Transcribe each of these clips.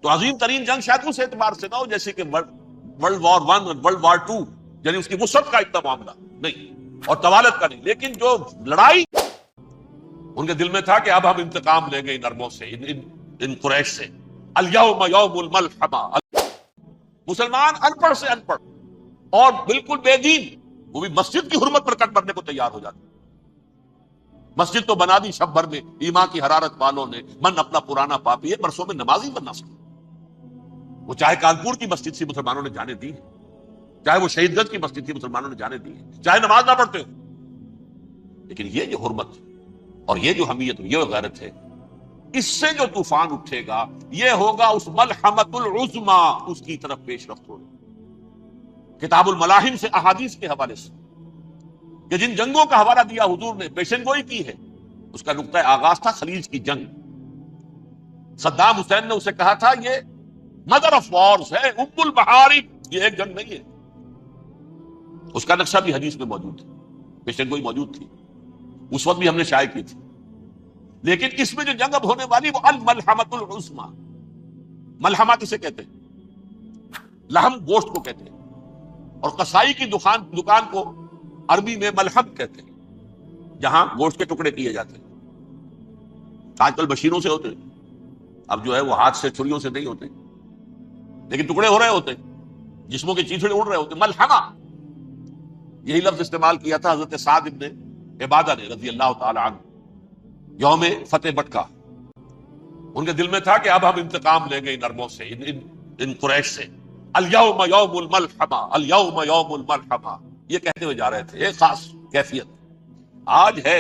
تو عظیم ترین جنگ شاید اس اعتبار سے نہ ہو جیسے کہ ورلڈ وار ون اور ورلڈ وار ٹو، یعنی اس کی وسعت کا اتنا معاملہ نہیں اور طوالت کا نہیں، لیکن جو لڑائی ان کے دل میں تھا کہ اب ہم انتقام لیں گے ان عربوں سے، ان قریش سے۔ الیوم یوم الملحمہ، مسلمان ان پڑھ سے ان پڑھ اور بالکل بے دین وہ بھی مسجد کی حرمت پر کٹ مرنے کو تیار ہو جاتے۔ مسجد تو بنا دی شب بھر میں ایمان کی حرارت والوں نے، من اپنا پرانا پاپی ہے، برسوں میں نمازی بننا سکتا۔ وہ چاہے کانپور کی مسجد سے مسلمانوں نے جانے دی، چاہے وہ شہید گنج کی مسجد تھی مسلمانوں نے جانے دی، چاہے نماز نہ پڑھتے ہو، لیکن یہ جو حرمت اور یہ جو حمیت یہ غیرت ہے، اس سے جو طوفان اٹھے گا یہ ہوگا اس ملحمۃ العظمی، اس کی طرف پیش رفت ہوگی۔ کتاب الملاحم سے احادیث کے حوالے سے کہ جن جنگوں کا حوالہ دیا حضور نے، پیشن گوئی کی ہے، اس کا نقطہ آغاز تھا خلیج کی جنگ۔ صدام حسین نے اسے کہا تھا یہ مدر آف وارز ہے، ام المحارب، یہ ایک جنگ نہیں ہے۔ اس کا نقشہ بھی حدیث میں موجود ہے، پیشن گوئی موجود تھی، اس وقت بھی ہم نے شائع کی تھی۔ لیکن اس میں جو جنگ اب ہونے والی وہ الملحمۃ العظمی، ملحمہ کسے کہتے ہیں؟ لحم گوشت کو کہتے ہیں، اور قصائی کی دکان کو عربی میں ملحم کہتے ہیں، جہاں گوشت کے ٹکڑے کیے جاتے ہیں۔ آج کل مشینوں سے ہوتے ہیں، اب جو ہے وہ ہاتھ سے چھریوں سے نہیں ہوتے، لیکن ٹکڑے ہو رہے ہوتے ہیں، جسموں کے چیتڑے اڑ رہے ہوتے ہیں۔ ملحمہ، یہی لفظ استعمال کیا تھا حضرت سعد ابن عبادہ نے رضی اللہ تعالی عنہ یوم فتح مکہ۔ ان کے دل میں تھا کہ اب ہم انتقام لیں گے ان عربوں سے، ان قریش سے۔ الیوم یوم الملحمہ، الیوم یوم الملحمہ، یہ کہتے ہوئے جا رہے تھے۔ ایک خاص کیفیت، آج ہے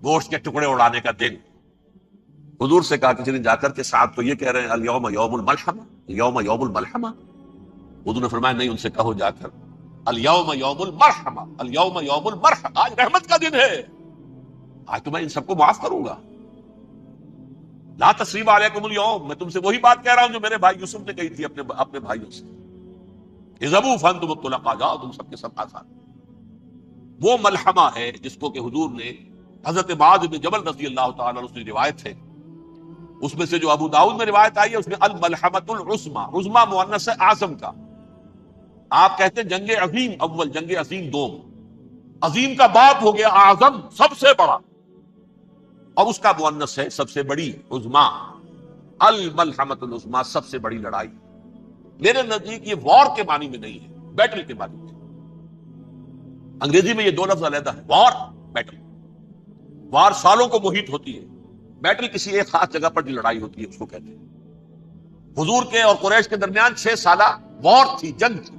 گوشت کے ٹکڑے اڑانے کا دن۔ حضور سے کہا کسی نے جا کر کے ساتھ تو یہ کہہ رہے ہیں الیوم یوم الملحمہ، الیوم یوم الملحمہ۔ حضور نے فرمایا نہیں، ان سے کہو جا کر الیوم یوم المرحمہ، الیوم یوم المرحمہ، آج رحمت کا دن ہے، آج تو میں ان سب کو معاف کروں گا۔ لا تثریب علیکم اليوم، میں تم سے وہی بات کہہ رہا ہوں جو میرے بھائی یوسف نے کہی تھی اپنے بھائیوں سے، اذهبوا فانتم الطلقاء، جاؤ تم سب کے سب آزاد۔ وہ ملحمہ ہے جس کو کہ حضور نے حضرت معاذ بن جبل رضی اللہ تعالی عنہ کی روایت ہے، اس میں سے جو ابو داؤد میں روایت آئی ہے اس میں الملحمۃ العظمی، عظمی مؤنث ہے اعظم کا۔ آپ کہتے ہیں جنگ عظیم اول، جنگ عظیم دوم، عظیم کا باپ ہو گیا اعظم، سب سے بڑا، اور اس کا مؤنث ہے سب سے بڑی، عظمی، الملحمۃ العظمی، سب سے بڑی لڑائی۔ میرے نزدیک یہ وار کے معنی میں نہیں ہے، بیٹل کے معنی میں۔ انگریزی میں یہ دو لفظ علیحدہ ہے، وار، بیٹل۔ وار سالوں کو محیط ہوتی ہے، بیٹل کسی ایک خاص جگہ پر جو لڑائی ہوتی ہے اس کو کہتے ہیں۔ حضور کے اور قریش کے درمیان 6 سالہ وار تھی، جنگ تھی،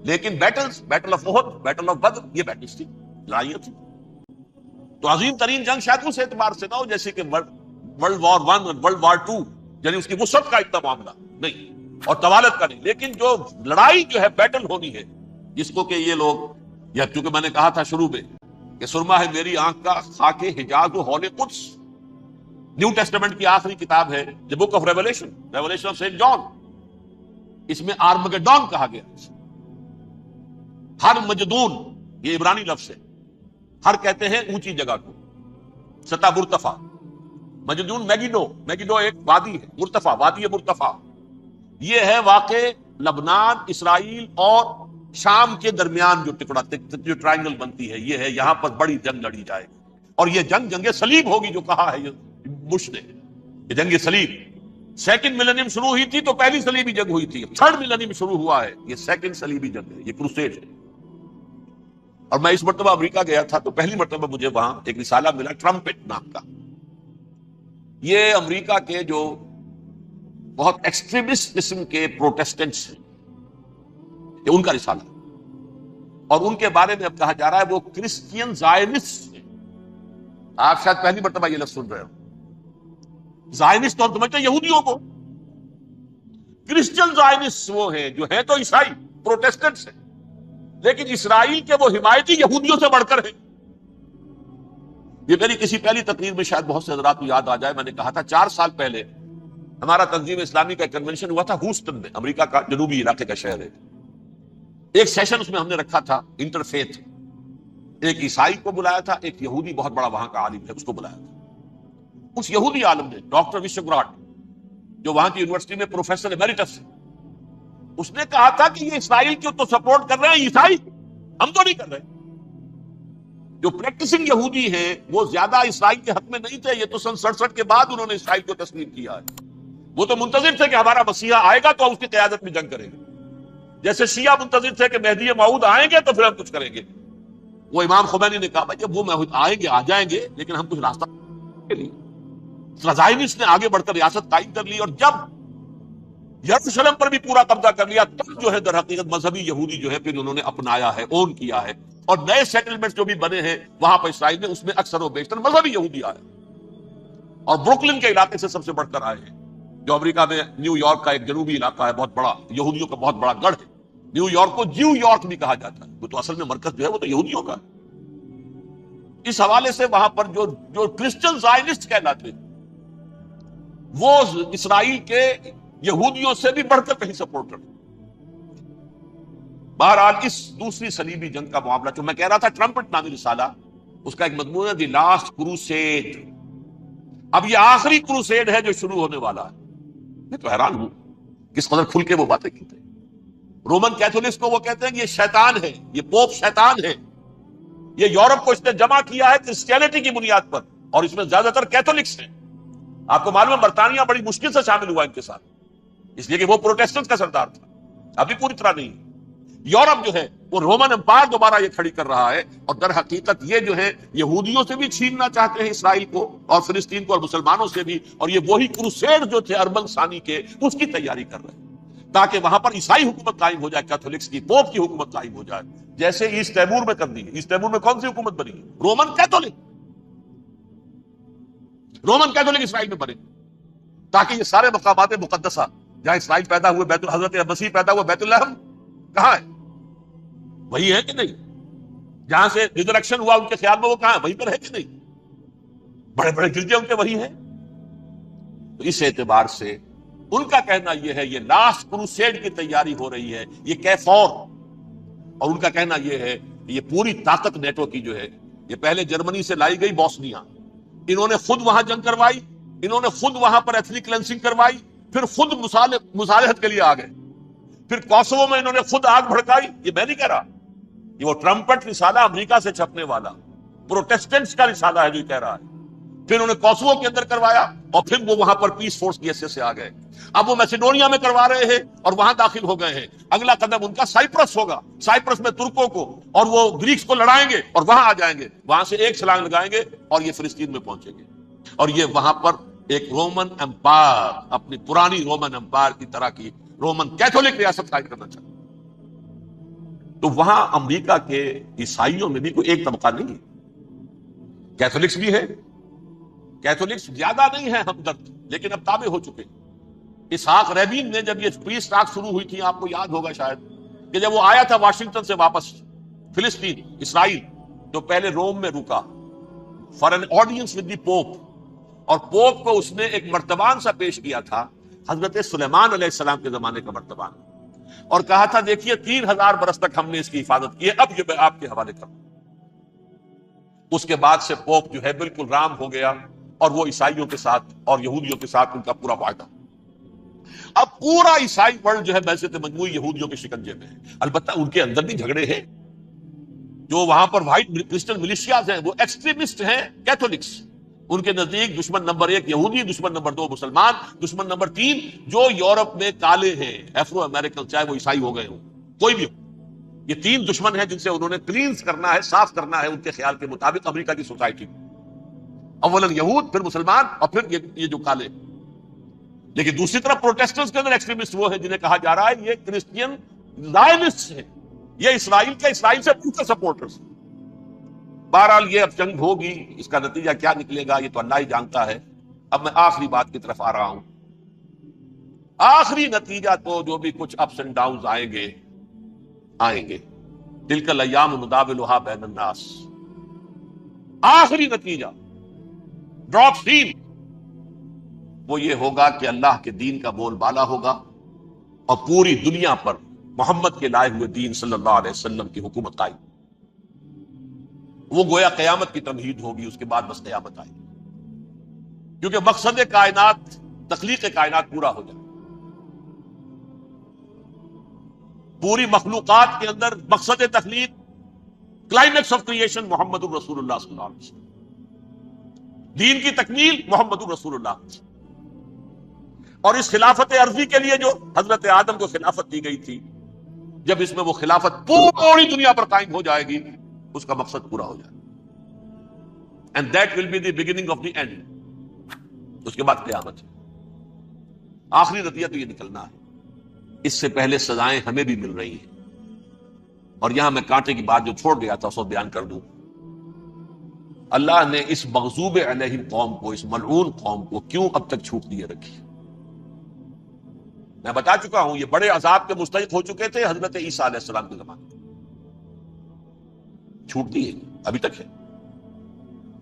لیکن battle of Uhud, battle of Badr, یہ بیٹلز تھی، لڑائیاں تھی۔ تو عظیم ترین جنگ شاید اس اعتبار سے نہ ہو جیسے کہ ورلڈ وار ون اور ورلڈ وار ٹو، یعنی اس کی وسعت کا اتنا معاملہ نہیں اور طوالت کا نہیں، لیکن جو لڑائی جو ہے بیٹل ہونی ہے، جس کو کہ یہ لوگ، یا چونکہ میں نے کہا تھا شروع میں کہ سرما ہے میری آنکھ کا خاک حجاز و ہول قدس، نیو ٹیسٹمنٹ کی آخری کتاب ہے the book of revelation, revelation of saint John, اس میں آرمگڈون کہا گیا۔ ہر مجدون، یہ عبرانی لفظ ہے، ہر کہتے ہیں اونچی جگہ کو، سطح مرتفع، مجدون میگیڈو ایک وادی ہے، مرتفع، وادی مرتفع، یہ ہے واقع لبنان، اسرائیل اور شام کے درمیان جو ٹرائنگل بنتی ہے، یہ ہے، یہاں پر بڑی جنگ لڑی جائے گی، اور یہ جنگ صلیب ہوگی، جو کہا ہے بش نے، یہ جنگ صلیب۔ سیکنڈ ملینیم شروع ہوئی تھی تو پہلی صلیبی جنگ ہوئی تھی، تھرڈ ملینیم شروع ہوا ہے، یہ سیکنڈ صلیبی جنگ ہے، یہ کروسیڈ ہے۔ اور میں اس مرتبہ امریکہ گیا تھا تو پہلی مرتبہ مجھے وہاں ایک رسالہ ملا ٹرمپٹ نام کا، یہ امریکہ کے جو بہت ایکسٹریمسٹ قسم کے پروٹیسٹنٹس ہیں، یہ ان کا رسالہ، اور ان کے بارے میں اب کہا جا رہا ہے وہ کرسچین زائنسٹ ہیں۔ آپ شاید پہلی مرتبہ یہ لفظ سن رہے ہو، زائنسٹ اور سمجھتے ہیں یہودیوں کو، کرسچین زائنسٹ وہ ہیں جو ہیں تو عیسائی پروٹیسٹنٹس ہیں، لیکن اسرائیل کے وہ حمایتی یہودیوں سے بڑھ کر ہیں۔ یہ میری کسی پہلی تقریر میں شاید بہت سے حضرات کو یاد آ جائے، میں نے کہا تھا 4 سال پہلے ہمارا تنظیم اسلامی کا ایک کنونشن ہوا تھا ہیوسٹن میں، امریکہ کا جنوبی علاقے کا شہر ہے۔ ایک سیشن اس میں ہم نے رکھا تھا انٹرفیتھ، ایک عیسائی کو بلایا تھا، ایک یہودی بہت بڑا وہاں کا عالم ہے اس کو بلایا تھا۔ اس یہودی عالم نے ڈاکٹر وشوگراٹ، جو وہاں کی یونیورسٹی میں پروفیسر ایمیریٹس ہے، اس نے کہا تھا کہ یہ اسرائیل کو تو سپورٹ کر رہے ہیں عیسائی، ہم تو نہیں کر رہے۔ جو پریکٹسنگ یہودی ہیں وہ زیادہ اسرائیل کے حق میں نہیں تھے، یہ تو سن 67 کے بعد انہوں نے اسرائیل کو تسلیم کیا ہے۔ وہ تو منتظر تھے کہ ہمارا مسیحا آئے گا تو اس کی قیادت میں جنگ کریں گے، جیسے شیعہ منتظر تھے کہ مہدی موعود آئیں گے تو پھر ہم کچھ کریں گے۔ وہ امام خمینی نے کہا بھائی جب وہ آئیں گے آ جائیں گے، لیکن ہم کچھ راستہ زائنسٹ نے آگے بڑھ کر ریاست قائم کر لی، اور جب یروشلم پر بھی پورا قبضہ کر لیا تب جو ہے در حقیقت مذہبی یہودی جو ہے پھر انہوں نے اپنایا ہے، اون کیا ہے، اور نئے سیٹلمنٹ جو بھی بنے ہیں وہاں پر اسرائیل میں، اس میں اکثر و بیشتر مذہبی یہودی آئے، اور بروکلن کے علاقے سے سب سے بڑھ کر آئے ہیں، جو امریکہ میں نیو یارک کا ایک جنوبی علاقہ ہے، بہت بڑا یہودیوں کا بہت بڑا گڑھ ہے۔ نیو یارک کو جیو یارک بھی کہا جاتا ہے، وہ تو اصل میں مرکز جو ہے وہ تو یہودیوں کا ہے۔ اس حوالے سے وہاں پر جو کرسچن زائنسٹ کہلاتے ہیں وہ اسرائیل کے یہودیوں سے بھی بڑھ کر کہیں سپورٹ کرتے۔ بہرحال اس دوسری صلیبی جنگ کا معاملہ جو میں کہہ رہا تھا، ٹرمپٹ نامی رسالہ، اس کا ایک مضمون ہے دی لاسٹ کروسیڈ۔ اب یہ آخری کروسیڈ ہے جو شروع ہونے والا ہے۔ میں تو حیران ہوں کس قدر کھل کے وہ باتیں کہتے ہیں۔ رومن کیتھولکس کو وہ کہتے ہیں کہ یہ شیطان ہے، یہ پوپ شیطان ہے، یہ یورپ کو اس نے جمع کیا ہے کرسچینٹی کی بنیاد پر، اور اس میں زیادہ تر کیتھولکس ہیں۔ آپ کو معلوم ہے برطانیہ بڑی مشکل سے شامل ہوا ان کے ساتھ، اس لیے کہ وہ پروٹیسٹنٹ کا سردار تھا، ابھی پوری طرح نہیں۔ یورپ جو ہے وہ رومن امپائر دوبارہ یہ کھڑی کر رہا ہے، اور در حقیقت یہ جو ہے یہودیوں سے بھی چھیننا چاہتے ہیں اسرائیل کو اور فلسطین کو، اور مسلمانوں سے بھی، اور یہ وہی کروسیڈ جو تھے اربن ثانی کے، اس کی تیاری کر رہے ہیں تاکہ وہاں پر عیسائی حکومت قائم ہو جائے، کیتھولکس کی، پوپ کی حکومت قائم ہو جائے، جیسے ایسٹ تیمور میں کر دی ہے۔ ایسٹ تیمور میں کون سی حکومت بنی ہے؟ رومن کیتھولک اسرائیل میں بنے، تاکہ یہ سارے مقامات مقدسہ جہاں اسرائیل پیدا ہوئے، بیت حضرت مسیح پیدا ہوئے، بیت الحم کہاں ہے؟ وہی ہے کہ نہیں؟ جہاں سے ریزریکشن ہوا ان کے خیال میں وہ کہاں ہے؟ وہیں پر ہے کہ نہیں؟ بڑے بڑے گرجے ان کے وہی ہیں۔ تو اس اعتبار سے ان کا کہنا یہ ہے، یہ لاسٹ کروسیڈ کی تیاری ہو رہی ہے، یہ کیفور، اور ان کا کہنا یہ ہے کہ یہ پوری طاقت نیٹو کی جو ہے، یہ پہلے جرمنی سے لائی گئی بوسنیا، انہوں نے خود وہاں جنگ کروائی، انہوں نے خود وہاں پر ایتھنک کلینسنگ کروائی، پھر خود مصالحت کے لیے آ گئے، پھر کوسوو میں انہوں نے خود آگ بھڑکائی۔ یہ میں نہیں کہہ رہا، یہ وہ ٹرمپٹ رسالہ امریکہ سے چھپنے والا پروٹیسٹنٹس کا رسالہ ہے جو کہہ رہا ہے۔ پھر انہوں نے کوسوو کے اندر کروایا، اور پھر وہ وہاں پر پیس فورس کی حیثیت سے آ گئے۔ اب وہ میسیڈونیا میں کروا رہے ہیں اور وہاں داخل ہو گئے ہیں۔ اگلا قدم ان کا سائپرس ہوگا، سائپرس میں ترکوں کو اور وہ گریکس کو لڑائیں گے اور وہاں آ جائیں گے، وہاں سے ایک چھلانگ لگائیں گے اور یہ فلسطین میں پہنچیں گے، اور یہ وہاں پر ایک رومن امپائر، اپنی پرانی رومن امپائر کی طرح کی رومن کیتھولک ریاست قائم کرنا چاہتے۔ تو وہاں امریکہ کے عیسائیوں میں بھی کوئی ایک طبقہ نہیں ہے، کیتھولکس بھی ہے، کیتھولکس زیادہ نہیں ہے ہمدرد، لیکن اب تابع ہو چکے۔ اسحاق ریبین نے جب یہ پیس ٹاک شروع ہوئی تھی، آپ کو یاد ہوگا شاید، کہ جب وہ آیا تھا واشنگٹن سے واپس فلسطین اسرائیل، تو پہلے روم میں رکا for an audience with the Pope, اور پوپ کو اس نے ایک مرتبان سا پیش کیا تھا، حضرت سلیمان علیہ السلام کے زمانے کا مرتبان، اور کہا تھا دیکھیے 3000 برس تک ہم نے اس کی حفاظت کی ہے، اب یہ میں آپ کے حوالے کروں۔ اس کے بعد سے پوپ جو ہے بالکل رام ہو گیا، اور وہ عیسائیوں کے ساتھ اور یہودیوں کے ساتھ ان کا پورا معاہدہ۔ اب پورا عیسائی ورلڈ جو ہے ویسے تو مجموعی یہودیوں کے شکنجے میں ہے، البتہ ان کے اندر بھی جھگڑے ہیں، جو وہاں پر وائٹ کرسچن ملیشیاز ہیں وہ ایکسٹریمسٹ ہیں کیتھولکس، ان کے نزدیک دشمن نمبر 1 یہودی، دشمن نمبر 2 مسلمان، دشمن نمبر 3 جو یورپ میں کالے ہیں، افرو امریکن، چاہے وہ عیسائی ہو گئے ہوں، کوئی بھی ہو، یہ 3 دشمن ہیں جن سے انہوں نے کلینز کرنا ہے، صاف کرنا ہے ان کے خیال کے مطابق امریکہ کی سوسائٹی میں، اولاً یہود، پھر مسلمان، اور پھر یہ جو کالے۔ لیکن دوسری طرف پروٹیسٹنٹس کے اندر ایکسٹریمسٹ وہ ہیں جنہیں کہا جا رہا ہے یہ کرسچین زائنسٹ ہیں، یہ اسرائیل سے پورے سپورٹرز۔ بہرحال یہ اب جنگ ہوگی، اس کا نتیجہ کیا نکلے گا یہ تو اللہ ہی جانتا ہے۔ اب میں آخری بات کی طرف آ رہا ہوں۔ آخری نتیجہ تو جو بھی کچھ اپس اینڈ ڈاؤنز آئیں گے، تلک الایام نداولھا بین الناس، آخری نتیجہ ڈراپ سین وہ یہ ہوگا کہ اللہ کے دین کا بول بالا ہوگا، اور پوری دنیا پر محمد کے لائے ہوئے دین صلی اللہ علیہ وسلم کی حکومت قائم۔ وہ گویا قیامت کی تمہید ہوگی، اس کے بعد بس قیامت آئے گی، کیونکہ مقصد کائنات تخلیق کائنات پورا ہو جائے. پوری مخلوقات کے اندر مقصد تخلیق، کلائمیکس آف کریشن محمد الرسول اللہ صلی اللہ علیہ وسلم. دین کی تکمیل محمد الرسول اللہ. اور اس خلافت عرضی کے لیے جو حضرت آدم کو خلافت دی گئی تھی، جب اس میں وہ خلافت پوری دنیا پر قائم ہو جائے گی، اس کا مقصد پورا ہو جائے گا. And that will be the beginning of the end. اس کے بعد قیامت ہے. آخری نتیجہ تو یہ نکلنا ہے. اس سے پہلے سزائیں ہمیں بھی مل رہی ہیں. اور یہاں میں کانٹے کی بات جو چھوڑ گیا تھا اس کو بیان کر دوں. اللہ نے اس مغضوب علیہم قوم کو، اس ملعون قوم کو کیوں اب تک چھوٹ دیے رکھی؟ میں بتا چکا ہوں یہ بڑے عذاب کے مستحق ہو چکے تھے حضرت عیسیٰ علیہ السلام کے زمانے میں. چھوٹ دی ہے، ابھی تک ہے.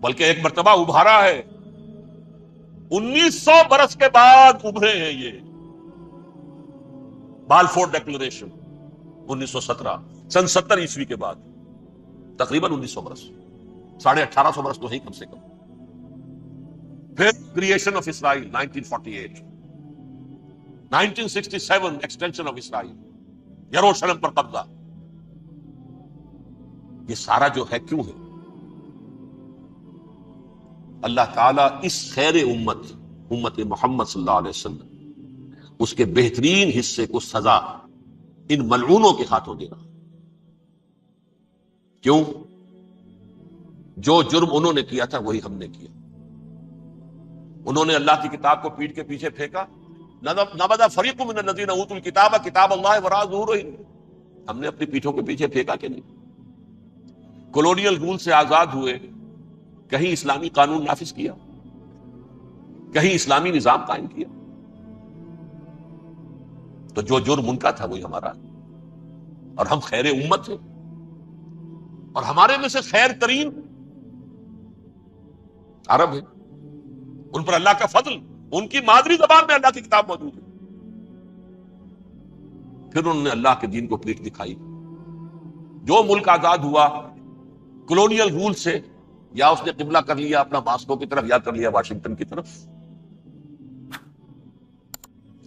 بلکہ ایک مرتبہ ابھارا ہے. 1900 برس کے بعد ابھرے ہیں یہ. بالفور ڈیکلریشن 1917، سن 70 عیسوی کے بعد، تقریباً 1900 برس، 1850 برس تو ہے کم سے کم. پھر creation of Israel 1948، 1967 extension of Israel, یروشلم پر قبضہ. یہ سارا جو ہے کیوں ہے؟ اللہ تعالیٰ اس خیر امت محمد صلی اللہ علیہ وسلم، اس کے بہترین حصے کو سزا ان ملعونوں کے ہاتھوں دے رہا. کیوں؟ جو جرم انہوں نے کیا تھا وہی ہم نے کیا. انہوں نے اللہ کی کتاب کو پیٹھ کے پیچھے پھینکا. نبذ فریق من الذین اوتوا الکتاب کتاب اللہ وراء ظہورہم. ہم نے اپنی پیٹھوں کے پیچھے پھینکا کہ نہیں؟ کولونیل رول سے آزاد ہوئے، کہیں اسلامی قانون نافذ کیا، کہیں اسلامی نظام قائم کیا. تو جو جرم ان کا تھا وہی ہمارا ہے. اور ہم خیر امت ہیں، اور ہمارے میں سے خیر ترین عرب ہیں. ان پر اللہ کا فضل، ان کی مادری زبان میں اللہ کی کتاب موجود ہے. پھر انہوں نے اللہ کے دین کو پیٹھ دکھائی. جو ملک آزاد ہوا کولونیل رول سے، یا اس نے قبلہ کر لیا اپنا ماسکو کی طرف، یا کر لیا واشنگٹن کی طرف.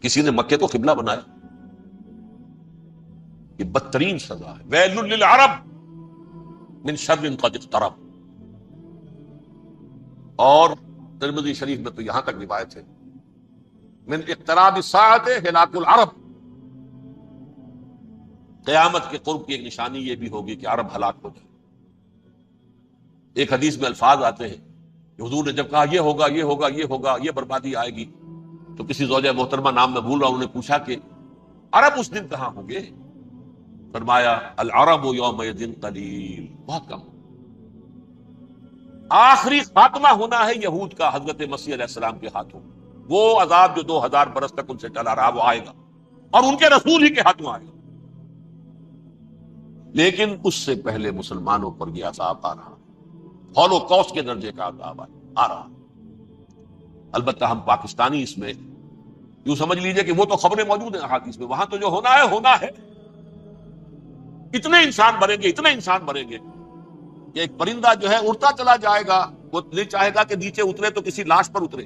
کسی نے مکے کو قبلہ بنایا. یہ بدترین سزا ہے. ویل للعرب من شر قد اقترب. اور ترمذی شریف میں تو یہاں تک روایت ہے، من اقتراب الساعۃ ہلاک العرب. قیامت کے قرب کی ایک نشانی یہ بھی ہوگی کہ عرب ہلاک ہو جائے. ایک حدیث میں الفاظ آتے ہیں کہ حضور نے جب کہا یہ ہوگا یہ ہوگا یہ ہوگا، یہ بربادی آئے گی، تو کسی زوجہ محترمہ نام میں بھول رہا ہوں، انہوں نے پوچھا کہ عرب اس دن کہاں ہوں گے؟ فرمایا العرب یومئذ قلیل، بہت کم. آخری خاتمہ ہونا ہے یہود کا حضرت مسیح علیہ السلام کے ہاتھوں. وہ عذاب جو 2000 برس تک ان سے چلا رہا وہ آئے گا، اور ان کے رسول ہی کے ہاتھوں آئے گا. لیکن اس سے پہلے مسلمانوں پر یہ عذاب آ رہا، ہولوکاسٹ کے درجے کا عذاب آ رہا. البتہ ہم پاکستانی اس میں یوں سمجھ لیجئے کہ وہ تو خبریں موجود ہیں احادیث میں، وہاں تو جو ہونا ہے ہونا ہے. اتنے انسان مریں گے، اتنے انسان مریں گے کہ ایک پرندہ جو ہے اڑتا چلا جائے گا، وہ نہیں چاہے گا کہ نیچے اترے تو کسی لاش پر اترے.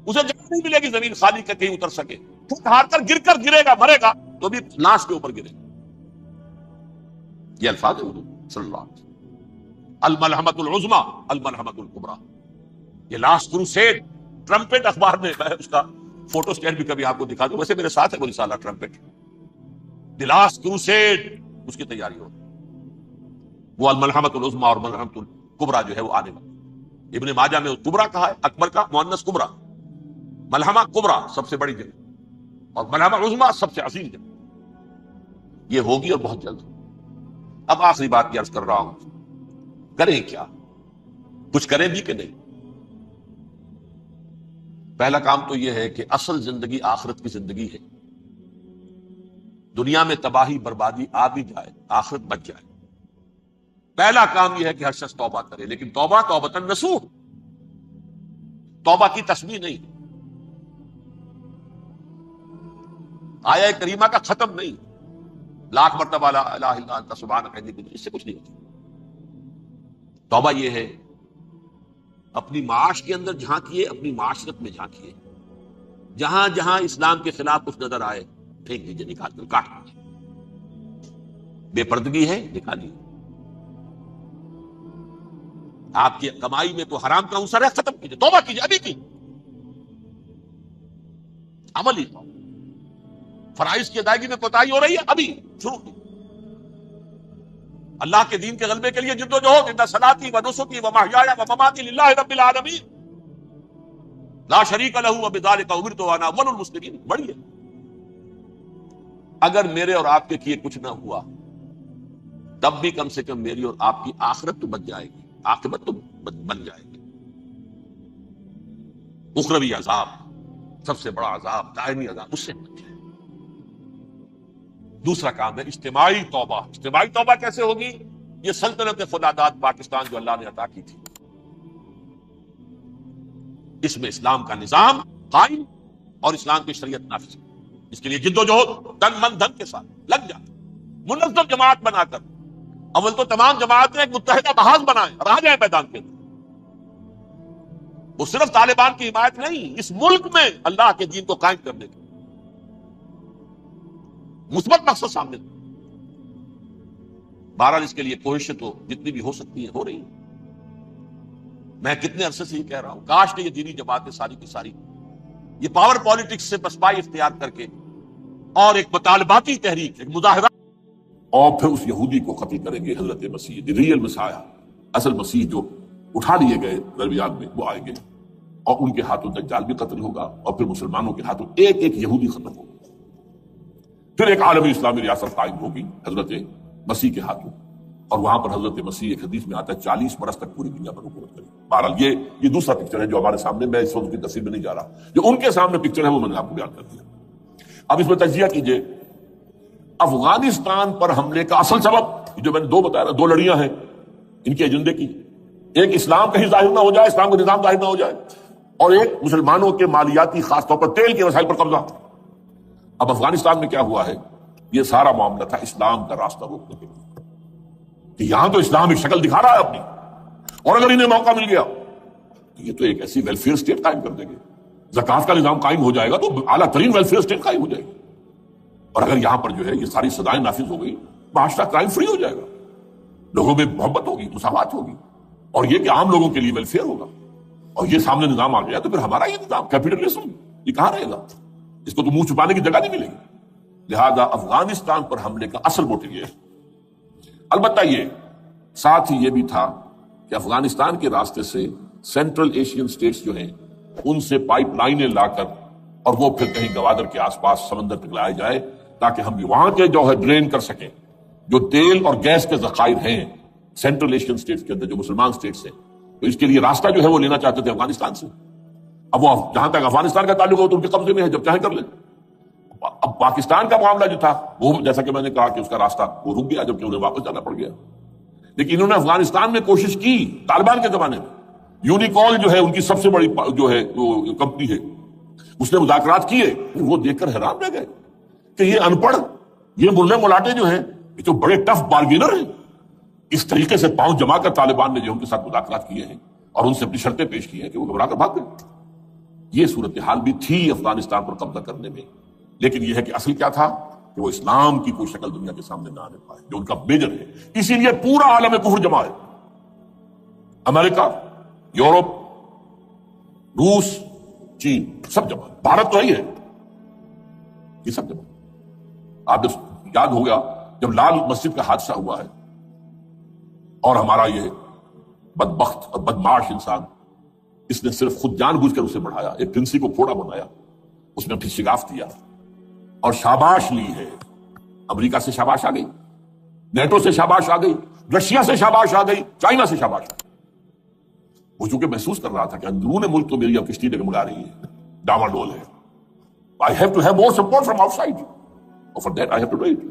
اسے جگہ نہیں ملے گی زمین خالی کر کہیں اتر سکے. ٹھک ہار کر گر کر گرے گا، مرے گا تو بھی لاش کے اوپر گرے گا. یہ الفاظ ہے حضور صلی اللہ علیہ وسلم. الملحمۃ العظمی الملحمۃ الکبریٰ. یہ لاسٹ کروسیڈ، ٹرمپٹ اخبار میں، میں اس کا فوٹو اسٹیٹ بھی کبھی آپ کو دکھا دوں، ویسے میرے ساتھ ہے وہ رسالہ ٹرمپٹ. دی لاسٹ کروسیڈ، اس کی تیاری ہو. وہ الملحمۃ العظمی اور ملحمۃ الکبریٰ جو ہے وہ آنے والا. ابن ماجہ میں کبریٰ کہا ہے، اکبر کا مؤنث کبریٰ. ملحمہ کبریٰ سب سے بڑی جنگ، اور ملحمہ عظمی سب سے عظیم جنگ. یہ ہوگی اور بہت جلد. اب آخری بات کی عرض کر رہا ہوں، کریں کیا؟ کچھ کریں بھی کہ نہیں؟ پہلا کام تو یہ ہے کہ اصل زندگی آخرت کی زندگی ہے. دنیا میں تباہی بربادی آ بھی جائے، آخرت بچ جائے. پہلا کام یہ ہے کہ ہر شخص توبہ کرے، لیکن توبہ توبۃ نصوح، توبہ کی تسبیح نہیں، آیہ کریمہ کا ختم نہیں، لاکھ مرتبہ لا الہ الا انت سبحانک انی کنت، اس سے کچھ نہیں ہوتا. توبہ یہ ہے اپنی معاش کے اندر جھانکیے، اپنی معاشرت میں جھانکیے. جہاں جہاں اسلام کے خلاف کچھ نظر آئے پھینک دیجیے، نکال کر کاٹ دیجیے، بے پردگی ہے نکالیے، آپ کی کمائی میں تو حرام کا عنصر ہے ختم کیجیے، توبہ کیجیے ابھی کی عمل ہی، فرائض کی ادائیگی میں کوتاہی ہو رہی ہے ابھی شروع کی، اللہ کے دین کے غلبے کے لیے جد و جہد، ان صلاتی و نسکی و محیایا و مماتی للہ رب العالمین لا شریک لہ وبذالک امرت وانا اول المسلمین، بڑھیے۔ اگر میرے اور آپ کے کیے کچھ نہ ہوا تب بھی کم سے کم میری اور آپ کی آخرت تو بچ جائے گی، عاقبت تو بن جائے گی۔ اخروی عذاب، سب سے بڑا عذاب، دائمی عذاب، اس سے بچ جائے۔ دوسرا کام ہے اجتماعی توبہ۔ اجتماعی توبہ کیسے ہوگی؟ یہ سلطنت خداداد پاکستان جو اللہ نے عطا کی تھی، اس میں اسلام کا نظام قائم اور اسلام کی شریعت نافذ، اس کے لیے جد و جہد تن من دھن کے ساتھ لگ جائے، منظم جماعت بنا کر، اول تو تمام جماعتیں ایک متحدہ محاذ بنائیں اور آ جائیں میدان کے اندر۔ وہ صرف طالبان کی حمایت نہیں، اس ملک میں اللہ کے دین کو قائم کرنے کی مثبت مقصد سامنے۔ بہرحال اس کے لیے کوششیں تو جتنی بھی ہو سکتی ہیں ہو رہی ہیں۔ میں کتنے عرصے سے یہ کہہ رہا ہوں، کاش کہ یہ دینی جماعتیں ساری کی ساری یہ پاور پالیٹکس سے پسپائی اختیار کر کے اور ایک مطالباتی تحریک، ایک مظاہرہ، اور پھر اس یہودی کو قتل کریں گے، حضرت مسیح دی ریئل مسیح، اصل مسیح جو اٹھا لیے گئے درمیان میں، وہ آئیں گے اور ان کے ہاتھوں دجال بھی قتل ہوگا اور پھر مسلمانوں کے ہاتھوں ایک ایک یہودی ختم ہوگا، پھر ایک عالمی اسلامی ریاست قائم ہوگی حضرت مسیح کے ہاتھوں، اور وہاں پر حضرت مسیح ایک حدیث میں آتا ہے 40 برس تک پوری دنیا پر حکومت کرے۔ بہرحال یہ دوسرا پکچر ہے جو ہمارے سامنے، میں اس وقت کی تفصیل میں نہیں جا رہا، جو ان کے سامنے پکچر ہے وہ میں نے آپ کو بیان کر دیا۔ اب اس میں تجزیہ کیجئے افغانستان پر حملے کا اصل سبب جو میں نے دو بتایا، دو لڑیاں ہیں ان کے ایجنڈے کی، ایک اسلام کہیں ظاہر نہ ہو جائے، اسلام کا نظام ظاہر نہ ہو جائے، اور ایک مسلمانوں کے مالیاتی خاص طور پر تیل کے وسائل پر قبضہ۔ اب افغانستان میں کیا ہوا ہے، یہ سارا معاملہ تھا اسلام کا راستہ روکنے کے لیے، کہ یہاں تو اسلام ایک شکل دکھا رہا ہے اپنی، اور اگر انہیں موقع مل گیا تو یہ تو ایک ایسی ویلفیئر اسٹیٹ قائم کر دیں گے، زکوٰۃ کا نظام قائم ہو جائے گا تو اعلیٰ ترین ویلفیئر اسٹیٹ قائم ہو جائے گی، اور اگر یہاں پر جو ہے یہ ساری سزائیں نافذ ہو گئی، معاشرہ کرائم فری ہو جائے گا، لوگوں میں محبت ہوگی، مساوات ہوگی، اور یہ کہ عام لوگوں کے لیے ویلفیئر ہوگا، اور یہ سامنے نظام آ گیا تو پھر ہمارا یہ نظام کیپٹلزم یہ کہاں رہے گا، اس کو تو منہ چھپانے کی جگہ نہیں ملے گی۔ لہذا افغانستان پر حملے کا اصل موٹو یہ ہے۔ البتہ یہ ساتھ ہی یہ بھی تھا کہ افغانستان کے راستے سے سینٹرل ایشین سٹیٹس جو ہیں ان سے پائپ لائنیں لا کر اور وہ پھر کہیں گوادر کے آس پاس سمندر تک لائے جائے تاکہ ہم وہاں کے جو ہے ڈرین کر سکیں، جو تیل اور گیس کے ذخائر ہیں سینٹرل ایشین سٹیٹس کے اندر جو مسلمان سٹیٹس ہیں، تو اس کے لیے راستہ جو ہے وہ لینا چاہتے تھے افغانستان سے۔ اب وہ جہاں تک افغانستان کا تعلق ہو تو ان کے قبضے میں ہے، جب چاہیں کر لیں۔ اب پاکستان کا معاملہ جو تھا وہ جیسا کہ میں نے کہا کہ اس کا راستہ وہ رک گیا جبکہ انہیں واپس جانا پڑ گیا، لیکن انہوں نے افغانستان میں کوشش کی طالبان کے زمانے میں۔ یونیکال جو ہے ان کی سب سے بڑی جو ہے وہ کمپنی ہے، اس نے مذاکرات کیے، وہ دیکھ کر حیران رہ گئے کہ یہ ان پڑھ، یہ ملے ملاٹے جو ہیں یہ تو بڑے ٹف بارگینر ہیں۔ اس طریقے سے پاؤں جما کر طالبان نے جو ان کے ساتھ مذاکرات کیے ہیں اور ان سے اپنی شرطیں پیش کی ہیں کہ وہ گھبرا کر بھاگ گئے۔ یہ صورتحال بھی تھی افغانستان پر قبضہ کرنے میں، لیکن یہ ہے کہ اصل کیا تھا کہ وہ اسلام کی کوئی شکل دنیا کے سامنے نہ آنے پائے، جو ان کا میجر ہے۔ اسی لیے پورا عالم کفر جمع ہے، امریکہ، یورپ، روس، چین، سب جمع ہے، بھارت تو ہی ہے، یہ سب جمع۔ آپ یاد ہوگا جب لال مسجد کا حادثہ ہوا ہے اور ہمارا یہ بدبخت اور بدمعاش انسان، اس نے صرف خود جان بوجھ کر اسے بڑھایا، ایک پرنسی کو پھوڑا بنایا، اس نے پھر شگاف دیا اور شاباش لی ہے۔ امریکہ سے شاباش آ گئی، نیٹو سے شاباش آ گئی، رشیا سے شاباش آ گئی، چائنا سے شاباش آ گئی۔ وہ چونکہ محسوس کر رہا تھا کہ اندرون ملک تو میری اب کشتی ڈگمگا رہی ہے، ڈاواڈول ہے، I have to have more support from outside, اور for that I have to do it۔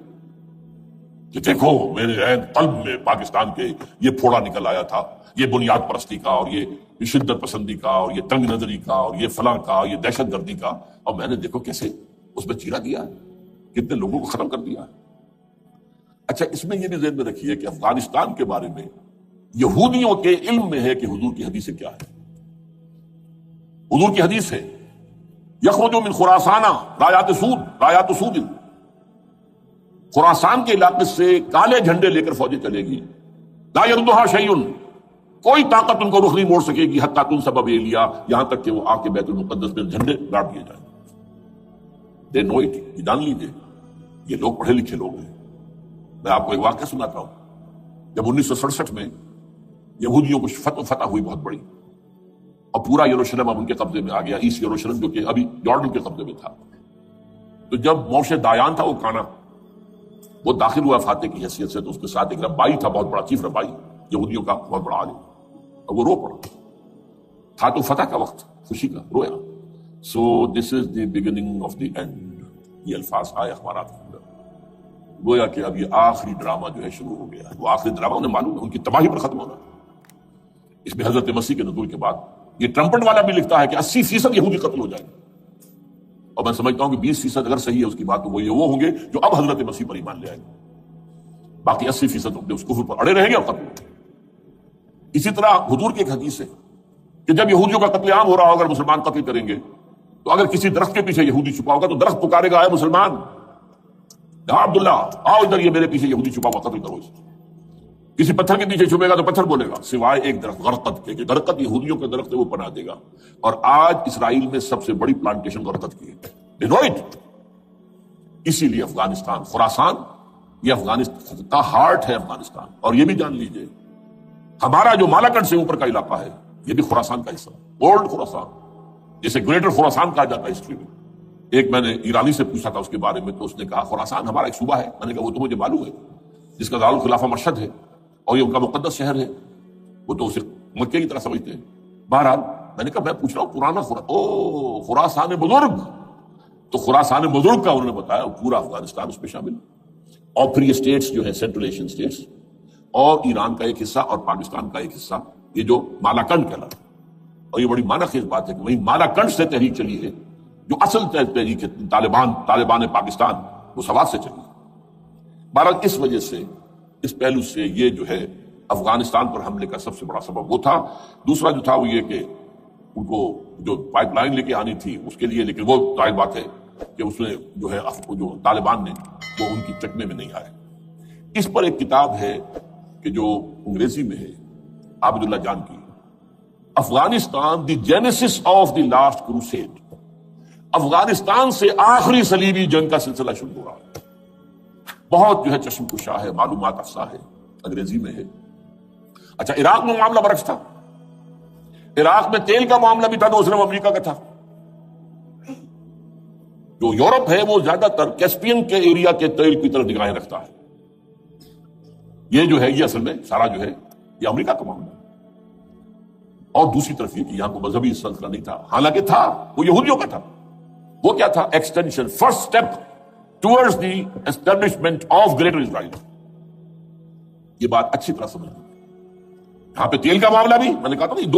کہ دیکھو میرے عین قلب میں پاکستان کے یہ پھوڑا نکل آیا تھا، یہ بنیاد پرستی کا اور یہ شدت پسندی کا اور یہ تنگ نظری کا اور یہ فلاں کا، یہ دہشت گردی کا، اور میں نے دیکھو کیسے اس میں چیرا دیا ہے، کتنے لوگوں کو ختم کر دیا ہے۔ اچھا، اس میں یہ بھی ذہن میں رکھیے کہ افغانستان کے بارے میں یہودیوں کے علم میں ہے کہ حضور کی حدیث کیا ہے۔ حضور کی حدیث ہے یخرج من خراسانہ رایات سود، خراسان کے علاقے سے کالے جھنڈے لے کر فوجیں چلے گی، لا یردھا شیء، کوئی طاقت ان کو رخ نہیں موڑ سکے گی، حتیٰ تنصب بیلیا، یہاں تک کہ وہ آ کے بیت المقدس میں جھنڈے گاڑ دیے جائیں۔ دے نو اٹ، یہ جان لیجیے، یہ لوگ پڑھے لکھے لوگ ہیں۔ میں آپ کو ایک واقعہ سناتا ہوں، جب 1967 میں یہودیوں کو فتح ہوئی بہت بڑی، اور پورا یروشلم اب ان کے قبضے میں آ گیا، ایسٹ یروشلم جو کہ ابھی جارڈن کے قبضے میں تھا، تو جب موشے دایان تھا وہ کانا، وہ داخل ہوا فاتح کی حیثیت سے، تو اس کے ساتھ ایک ربائی تھا، بہت بڑا چیف ربائی یہودیوں کا، بہت بڑا عالم، اور وہ رو پڑا تھا، تو فتح کا وقت، خوشی کا، رویا۔ So this is the beginning of the end, یہ الفاظ آئے اخبارات کے اندر، گویا کہ اب یہ آخری ڈرامہ جو ہے شروع ہو گیا ہے۔ وہ آخری ڈرامہ انہیں معلوم ہے ان کی تباہی پر ختم ہونا۔ اس میں حضرت مسیح کے نزول کے بعد یہ ٹرمپٹ والا بھی لکھتا ہے کہ 80% یہودی قتل ہو جائیں گے، اور میں سمجھتا ہوں کہ 20% اگر صحیح ہے اس کی بات، تو وہ ہوں گے جو اب حضرت مسیح پر ایمان لے آئیں گے، باقی 80% اپنے اس کفر پر اڑے رہیں گے اور قتل ہوں گے۔ اسی طرح حضور کی ایک حدیث ہے کہ جب یہودیوں کا قتل عام ہو رہا ہوگا، مسلمان قتل کریں گے، تو اگر کسی درخت کے پیچھے یہودی چھپا ہوگا تو درخت پکارے گا، اے مسلمان، یا عبداللہ آؤ ادھر، یہ میرے پیچھے یہودی چھپا ہوا، قتل کرو اسے۔ کسی پتھر کے پیچھے چھپے گا تو پتھر بولے گا، سوائے ایک درخت غرقد کے، کہ غرقد یہودیوں کا درخت ہے، وہ پناہ دے گا۔ اور آج اسرائیل میں سب سے بڑی پلانٹیشن غرقد کی ہے، اسی لیے افغانستان، خراسان، یہ افغانستان کا ہارٹ ہے افغانستان۔ اور یہ بھی جان لیجئے، ہمارا جو مالاکنڈ سے اوپر کا علاقہ ہے یہ بھی خراسان کا حصہ، اولڈ خراسان، جسے گریٹر خراسان کہا جاتا ہے ہسٹری میں۔ ایک میں نے ایرانی سے پوچھا تھا اس کے بارے میں، تو اس نے کہا خراسان ہمارا ایک صوبہ ہے۔ میں نے کہا وہ تو مجھے معلوم ہے، جس کا دارالخلافہ مشہد ہے اور یہ ان کا مقدس شہر ہے، وہ تو اسے مکے کی طرح سمجھتے ہیں۔ بہرحال میں نے کہا میں پوچھ رہا ہوں پرانا خراسان بزرگ، تو خراسان بزرگ کا انہوں نے بتایا پورا افغانستان اس میں شامل، اور پھر یہ اسٹیٹس جو ہیں سینٹرل ایشین اسٹیٹس، اور ایران کا ایک حصہ اور پاکستان کا ایک حصہ، یہ جو مالاکنڈ کہلاتا ہے۔ اور یہ بڑی معنی خیز بات ہے کہ وہی مالاکنڈ سے تحریک چلی ہے جو اصل تحریک ہے طالبان پاکستان، وہ سوات سے چلی ہے۔ بہرحال اس وجہ سے، اس پہلو سے یہ جو ہے افغانستان پر حملے کا سب سے بڑا سبب وہ تھا۔ دوسرا جو تھا وہ یہ کہ ان کو جو پائپ لائن لے کے آنی تھی اس کے لیے، لیکن وہ ظاہر بات ہے کہ اس میں جو ہے جو طالبان نے وہ ان کی چکمے میں نہیں آئے۔ اس پر ایک کتاب ہے کہ جو انگریزی میں ہے، عابد اللہ جان کی، Afghanistan the genesis of the last crusade, Afghanistan سے آخری صلیبی جنگ کا سلسلہ شروع ہو رہا ہے۔ بہت جو ہے چشم کشا ہے، معلومات افزا ہے، انگریزی میں ہے۔ اچھا، عراق میں معاملہ برعکس تھا۔ عراق میں تیل کا معاملہ بھی تھا، تو صرف امریکہ کا تھا۔ جو یورپ ہے وہ زیادہ تر کیسپین کے ایریا کے تیل کی طرف نگاہیں رکھتا ہے۔ یہ جو ہے یہ اصل میں سارا جو ہے یہ امریکہ کا معاملہ ہے۔ اور دوسری طرف یہ کہ یہاں کو مذہبی سلسلہ نہیں تھا، حالانکہ تھا، وہ یہودیوں کا تھا۔ وہ کیا تھا؟ Extension, first step towards the establishment of greater Israel. یہ بات اچھی طرح سمجھ لیں۔ یہاں پہ تیل کا معاملہ بھی، میں نے کہا تھا نہیں،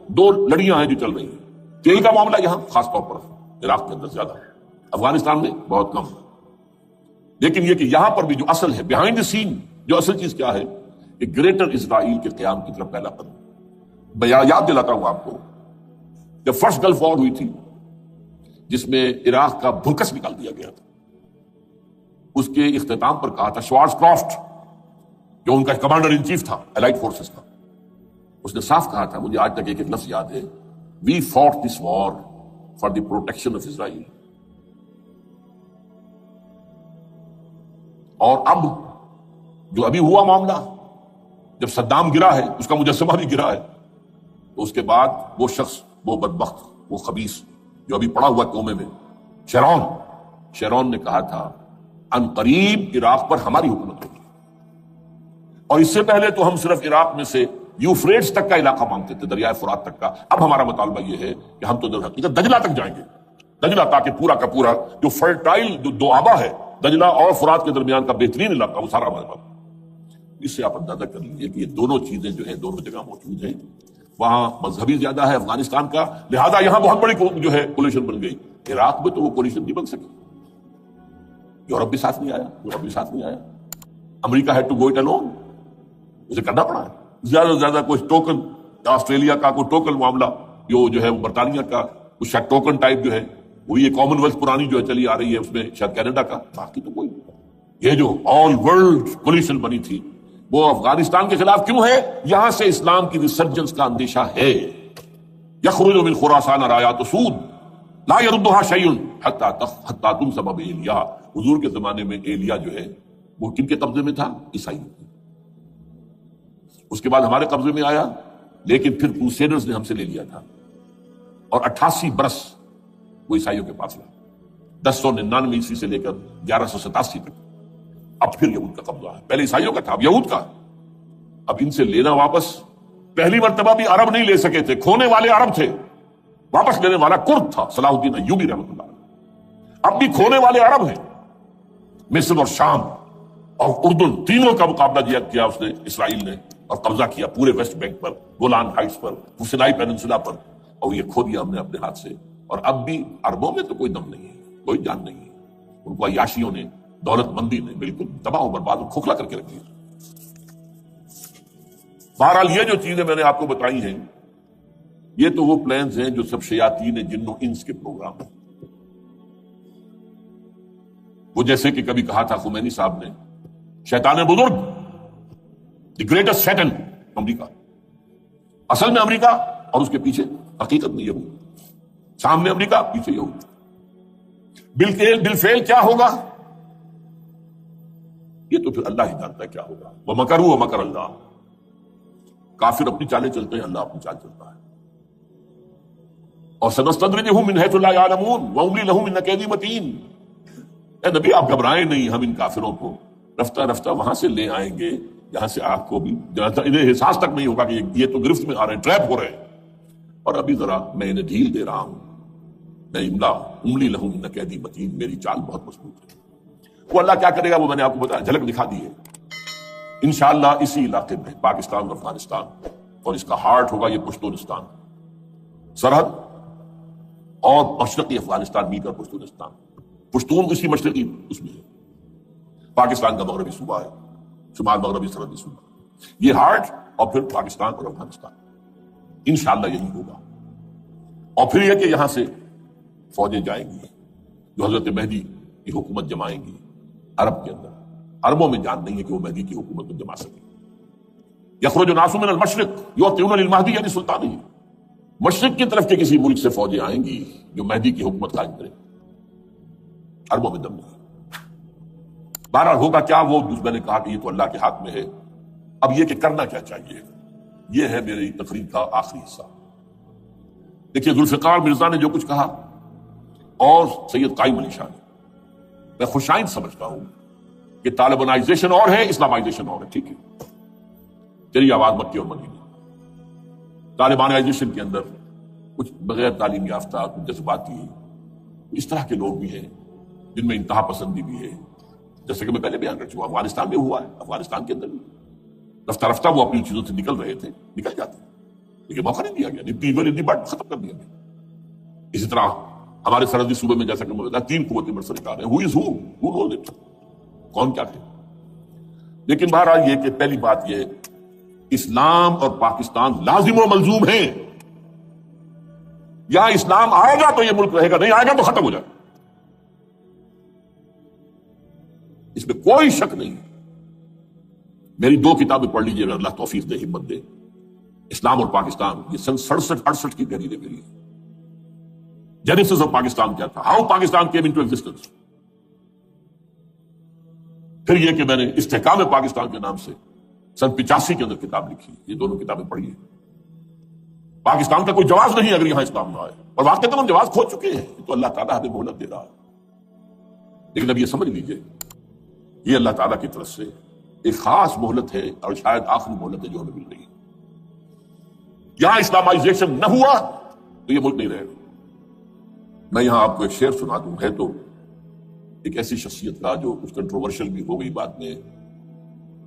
دو لڑیاں ہیں جو چل رہی ہیں۔ تیل کا معاملہ یہاں خاص طور پر عراق کے اندر زیادہ، افغانستان میں بہت کم۔ لیکن یہ کہ یہاں پر بھی جو اصل ہے، بیہائنڈ دی سین، جو اصل چیز کیا ہے کہ گریٹر اسرائیل کے قیام کی طرف پہلا قدم۔ میں یاد دلاتا ہوں آپ کو، جب فرسٹ گلف وار ہوئی تھی جس میں عراق کا بھرکس نکال دیا گیا تھا، اس کے اختتام پر کہا تھا شوارز کرافٹ، جو ان کا کمانڈر ان چیف تھا الائڈ فورسز کا، اس نے صاف کہا تھا، مجھے آج تک ایک لفظ یاد ہے، we fought this war for the protection of Israel. اور اب جو ابھی ہوا معاملہ، جب صدام گرا ہے، اس کا مجسمہ بھی گرا ہے، تو اس کے بعد وہ شخص، وہ بدبخت، وہ خبیث جو ابھی پڑا ہوا کومے میں، شیرون نے کہا تھا ان قریب عراق پر ہماری حکومت ہوگی۔ اور اس سے پہلے تو ہم صرف عراق میں سے یوفریٹس تک کا علاقہ مانگتے تھے، دریائے فرات تک کا۔ اب ہمارا مطالبہ یہ ہے کہ ہم تو در حقیقت دجلہ تک جائیں گے، دجلہ، تاکہ پورا کا پورا جو فرٹائل جو دو آبا ہے، دجلہ اور فرات کے درمیان کا بہترین علاقہ، وہ سارا ہمارے پاس۔ اس سے آپ اندازہ کر لیجیے کہ یہ دونوں چیزیں جو ہیں دونوں جگہ موجود ہیں۔ وہاں مذہبی زیادہ ہے افغانستان کا، لہذا یہاں بہت بڑی جو ہے کولیشن بن گئی۔ عراق میں تو وہ کولیشن نہیں بن سکی، یورپ بھی ساتھ نہیں آیا، یورپ بھی ساتھ نہیں آیا، امریکہ had to go it alone, اسے کرنا پڑا ہے۔ زیادہ سے زیادہ کوئی ٹوکن، آسٹریلیا کا کوئی ٹوکن معاملہ، جو ہے برطانیہ کا کچھ ٹوکن ٹائپ جو ہے، وہ یہ کامن ویلتھ پرانی جو ہے چلی آ رہی ہے اس میں شاید کینیڈا کا، باقی تو کوئی. یہ جو آل ورلڈ کولیشن بنی تھی وہ افغانستان کے خلاف کیوں ہے؟ یہاں سے اسلام کی ریسرجنس کا اندیشہ ہے. یخرج من خراسان رایات سود لا يردها شيء حتى تنصب بإيلیا. حضور کے زمانے میں ایلیا جو ہے وہ کن کے قبضے میں تھا؟ عیسائیوں کے. اس کے بعد ہمارے قبضے میں آیا، لیکن پھر کروسیڈرز نے ہم سے لے لیا تھا، اور 88 برس وہ عیسائیوں کے پاس رہا، 1099 عیسوی سے لے کر 1187 تک. اب پھر یہود کا قبضہ ہے. پہلے عیسائیوں کا تھا، اب یہود کا. اب ان سے لینا واپس. پہلی مرتبہ بھی عرب نہیں لے سکے تھے، کھونے والے عرب تھے، واپس لینے والا کرد تھا صلاح الدین ایوبی رحمۃ اللہ علیہ. اب بھی کھونے والے عرب ہیں. مصر اور شام اور اردن تینوں کا مقابلہ کیا اس نے، اسرائیل نے، اور قبضہ کیا پورے ویسٹ بینک پر، گولان ہائٹس پر، سینائی پیننسولا پر، اور یہ کھو دیا ہم نے اپنے ہاتھ سے. اور اب بھی عربوں میں تو کوئی دم نہیں ہے، کوئی جان نہیں ہے. ان کو عیاشیوں نے، دولت مندی نے بالکل تباہ و برباد اور کھوکھلا کر کے رکھ دیا. بہرحال یہ جو چیزیں میں نے آپ کو بتائی ہیں، یہ تو وہ پلانز ہیں جو سب شیاطین جن و انس کے پروگرام ہیں. وہ جیسے کہ کبھی کہا تھا خمینی صاحب نے، شیطان بزرگ، دی گریٹسٹ سیٹن، امریکہ. اصل میں امریکہ، اور اس کے پیچھے حقیقت میں یہود. سامنے امریکہ، پیچھے یہود. بالفعل کیا ہوگا یہ تو پھر اللہ ہی جانتا ہے کیا ہوگا. وَمَكَرُوا وَمَكَرَ اللَّهُ. کافر اپنی چالیں چلتے ہیں، اللہ اپنی چال چلتا ہے. اور سَنَسْتَدْرِجُهُم مِّنْ حَيْثُ لَا يَعْلَمُونَ وَأُمْلِي لَهُمْ إِنَّ كَيْدِي مَتِينٌ. اے نبی آپ گھبرائیں نہیں، ہم ان کافروں کو رفتہ رفتہ وہاں سے لے آئیں گے جہاں سے آپ کو بھی انہیں احساس تک نہیں ہوگا کہ یہ تو گرفت میں آ رہے ہیں، ٹریپ ہو رہے ہیں. اور ابھی ذرا میں انہیں ڈھیل دے رہا ہوں. میں املی لہم ان قیدی متین، میری چال بہت مضبوط ہے. وہ اللہ کیا کرے گا وہ میں نے آپ کو بتایا، جھلک دکھا دی ہے. انشاءاللہ اسی علاقے میں پاکستان اور افغانستان، اور اس کا ہارٹ ہوگا یہ پشتونستان، سرحد اور مشرقی افغانستان مل کر پشتونستان. پشتون اسی مشرقی اس میں ہے. پاکستان کا مغربی صوبہ ہے، شمال مغربی سرحدی صوبہ. یہ ہارٹ، اور پھر پاکستان اور افغانستان. انشاءاللہ یہی ہوگا. اور پھر یہ کہ یہاں سے فوجیں جائیں گی جو حضرت مہدی کی حکومت جمائیں گی عرب کے اندر. عربوں میں جان نہیں ہے کہ وہ مہدی کی حکومت کو جما سکے. یخرج الناس من المشرق یؤتون للمہدی یعنی سلطان ہی. مشرق کی طرف کے کسی ملک سے فوجیں آئیں گی جو مہدی کی حکومت قائم کرے. عربوں میں دم نہیں. بہرحال ہوگا کیا وہ میں نے کہا کہ یہ تو اللہ کے ہاتھ میں ہے. اب یہ کہ کرنا کیا چاہیے، یہ ہے میری تقریر کا آخری حصہ. دیکھیے ذوالفقار مرزا نے جو کچھ کہا اور سید قائم علی شاہ نے، میں خوشائند سمجھتا ہوں کہ طالبانائزیشن اور ہے، اسلامائزیشن اور ہے. ٹھیک ہے، چلیے آواز مکی اور مدینہ. طالبانائزیشن کے اندر کچھ بغیر تعلیم یافتہ، کچھ جذباتی، اس طرح کے لوگ بھی ہیں جن میں انتہا پسندی بھی ہے، جیسے کہ میں پہلے بیان کر چکا. افغانستان میں ہوا ہے، افغانستان کے اندر بھی رفتہ رفتہ وہ اپنی چیزوں سے نکل رہے تھے، نکل جاتے، لیکن موقع نہیں دیا گیا، بات ختم کر دیا گیا. اسی طرح ہمارے سرحدی صوبے میں جیسا کہ میں بتایا 3 قوتیں برسر ہیں. کون کیا کہ. لیکن بہرحال یہ کہ پہلی بات یہ، اسلام اور پاکستان لازم و ملزوم ہیں. یا اسلام آئے گا تو یہ ملک رہے گا، نہیں آئے گا تو ختم ہو جائے گا. اس میں کوئی شک نہیں. میری 2 کتابیں پڑھ لیجیے اگر اللہ توفیق دے، ہمت دے. اسلام اور پاکستان، یہ سن 67-68 کی تحریر ہے میری. جینیسس آف پاکستان کیا تھا، how Pakistan came into existence. پھر یہ کہ میں نے استحکام پاکستان کے نام سے سن 85 کے اندر کتاب لکھی. یہ دونوں کتابیں پڑھی ہیں. پاکستان کا کوئی جواز نہیں اگر یہاں اسلام نہ آئے، اور واقعی ہم جواز کھو چکے ہیں. تو اللہ تعالیٰ ہمیں مہلت دے رہا ہے. لیکن اب یہ سمجھ لیجیے، یہ اللہ تعالیٰ کی طرف سے ایک خاص مہلت ہے، اور شاید آخری مہلت ہے جو ہمیں مل رہی ہے. یہاں اسلامائزیشن نہ ہوا تو یہ ملک نہیں رہے گا. میں یہاں آپ کو ایک شعر سنا دوں. ہے تو ایک ایسی شخصیت کا جو کچھ کنٹروورشل بھی ہو گئی، بعد میں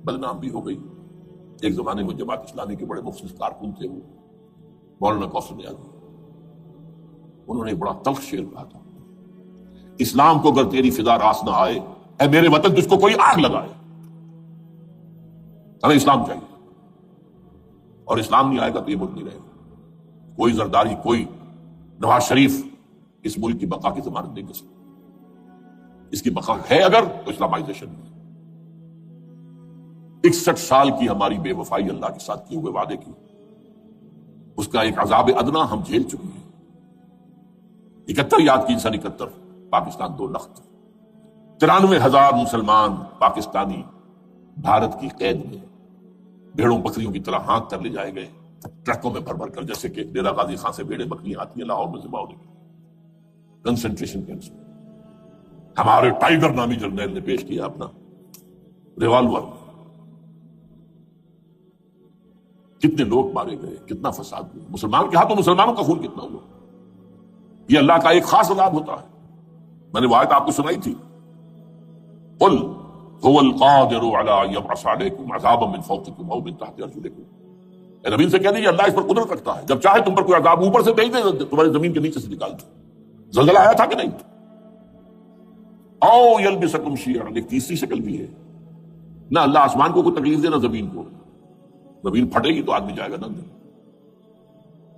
بدنام بھی ہو گئی. ایک زمانے میں جماعت اسلامی کے بڑے مخصوص کارکن تھے، وہ مولانا کوثر نیازی. انہوں نے ایک بڑا تلخ شعر کہا تھا، اسلام کو اگر تیری فضا راس نہ آئے، اے میرے وطن تجھ کو کوئی آگ لگائے. ہمیں اسلام چاہیے، اور اسلام نہیں آئے گا تو یہ ملک نہیں رہے گا. کوئی زرداری، کوئی نواز شریف اس ملک کی بقا کی ضمانت نہیں کر سکتے. اس کی بقا ہے اگر تو اسلامائزیشن ہے. 61 سال کی ہماری بے وفائی اللہ کے ساتھ کیے ہوئے وعدے کی، اس کا ایک عذاب ادنا ہم جھیل چکے ہیں. 71 یاد کی سن 71 پاکستان 2 لخت، 93,000 مسلمان پاکستانی بھارت کی قید میں بھیڑوں بکریوں کی طرح ہانک کر لے جائے گئے ٹرکوں میں بھر بھر کر، جیسے کہ ڈیرہ غازی خان سے بھیڑیں بکریاں آتی ہیں لاہور میں ذبح ہونے کی. کنسنٹریشن کیمپس میں ہمارے ٹائیگر نامی جرنیل نے پیش کیا اپنا ریوالور. کتنے لوگ مارے گئے، کتنا فساد ہوا. مسلمان کے ہاتھوں مسلمانوں کا خون کتنا ہوا. یہ اللہ کا ایک خاص عذاب ہوتا ہے. میں نے وہ آیت آپ کو سنائی تھی، قل هو القادر على ان يبعث عليكم عذابا من فوقكم او من تحت ارجلكم. اے نبی سے کہہ دیجیے اللہ اس پر قدرت رکھتا ہے، جب چاہے تم پر کوئی عذاب اوپر سے بھیج دے، تمہاری زمین کے نیچے سے نکال دے. زلزلہ آیا تھا کہ نہیں؟ او يلبسكم شيعا، ایک تیسری شکل بھی ہے. نہ اللہ آسمان کو کوئی تکلیف دے نہ زمین کو. زمین پھٹے گی تو آدمی جائے گا نہ دے،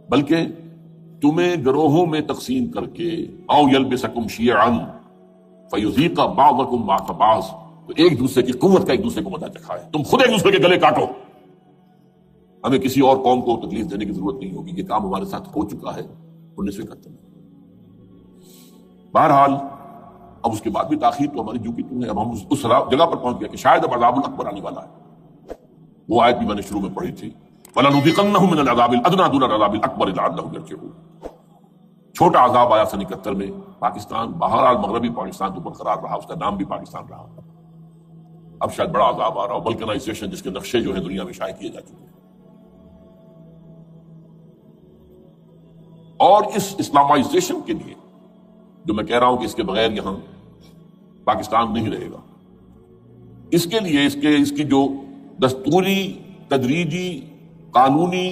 بلکہ تمہیں گروہوں میں تقسیم کر کے او يلبسكم شيعا فيذيق بعضكم بعض بعض، تو ایک دوسرے کی قوت کا ایک دوسرے کو مزہ چکھائے. تم خود ایک دوسرے کے گلے کاٹو. ہمیں کسی اور قوم کو تکلیف دینے کی ضرورت نہیں ہوگی. یہ کام ہمارے ساتھ ہو چکا ہے 19ویں قتل میں. بہرحال اب اس کے بعد بھی تاخیر تو ہماری جو کی تم ہے. اب ہم اس جگہ پر پہنچ گئے کہ شاید اب عذاب الاکبر آنے والا ہے. وہ آیت بھی میں نے شروع میں پڑھی تھی، وَلَنُذِقَنَّهُم مِّنَ الْعَذَابِ الْأَدْنَىٰ دُونَ الْعَذَابِ الْأَكْبَرِ لَعَلَّهُمْ يَرْجِعُونَ. چھوٹا عذاب آیا سن 71 میں پاکستان، بہرحال مغربی پاکستان تو برقرار رہا، اس کا نام بھی پاکستان رہا. اب شاید بڑا عذاب آ رہا ہو، بلکنائزیشن جس کے نقشے جو ہیں دنیا میں شائع کیے جا چکے ہیں. اور اس اسلامائزیشن کے لیے جو میں کہہ رہا ہوں کہ اس کے بغیر یہاں پاکستان نہیں رہے گا، اس کے لیے اس کی جو دستوری، تدریجی، قانونی،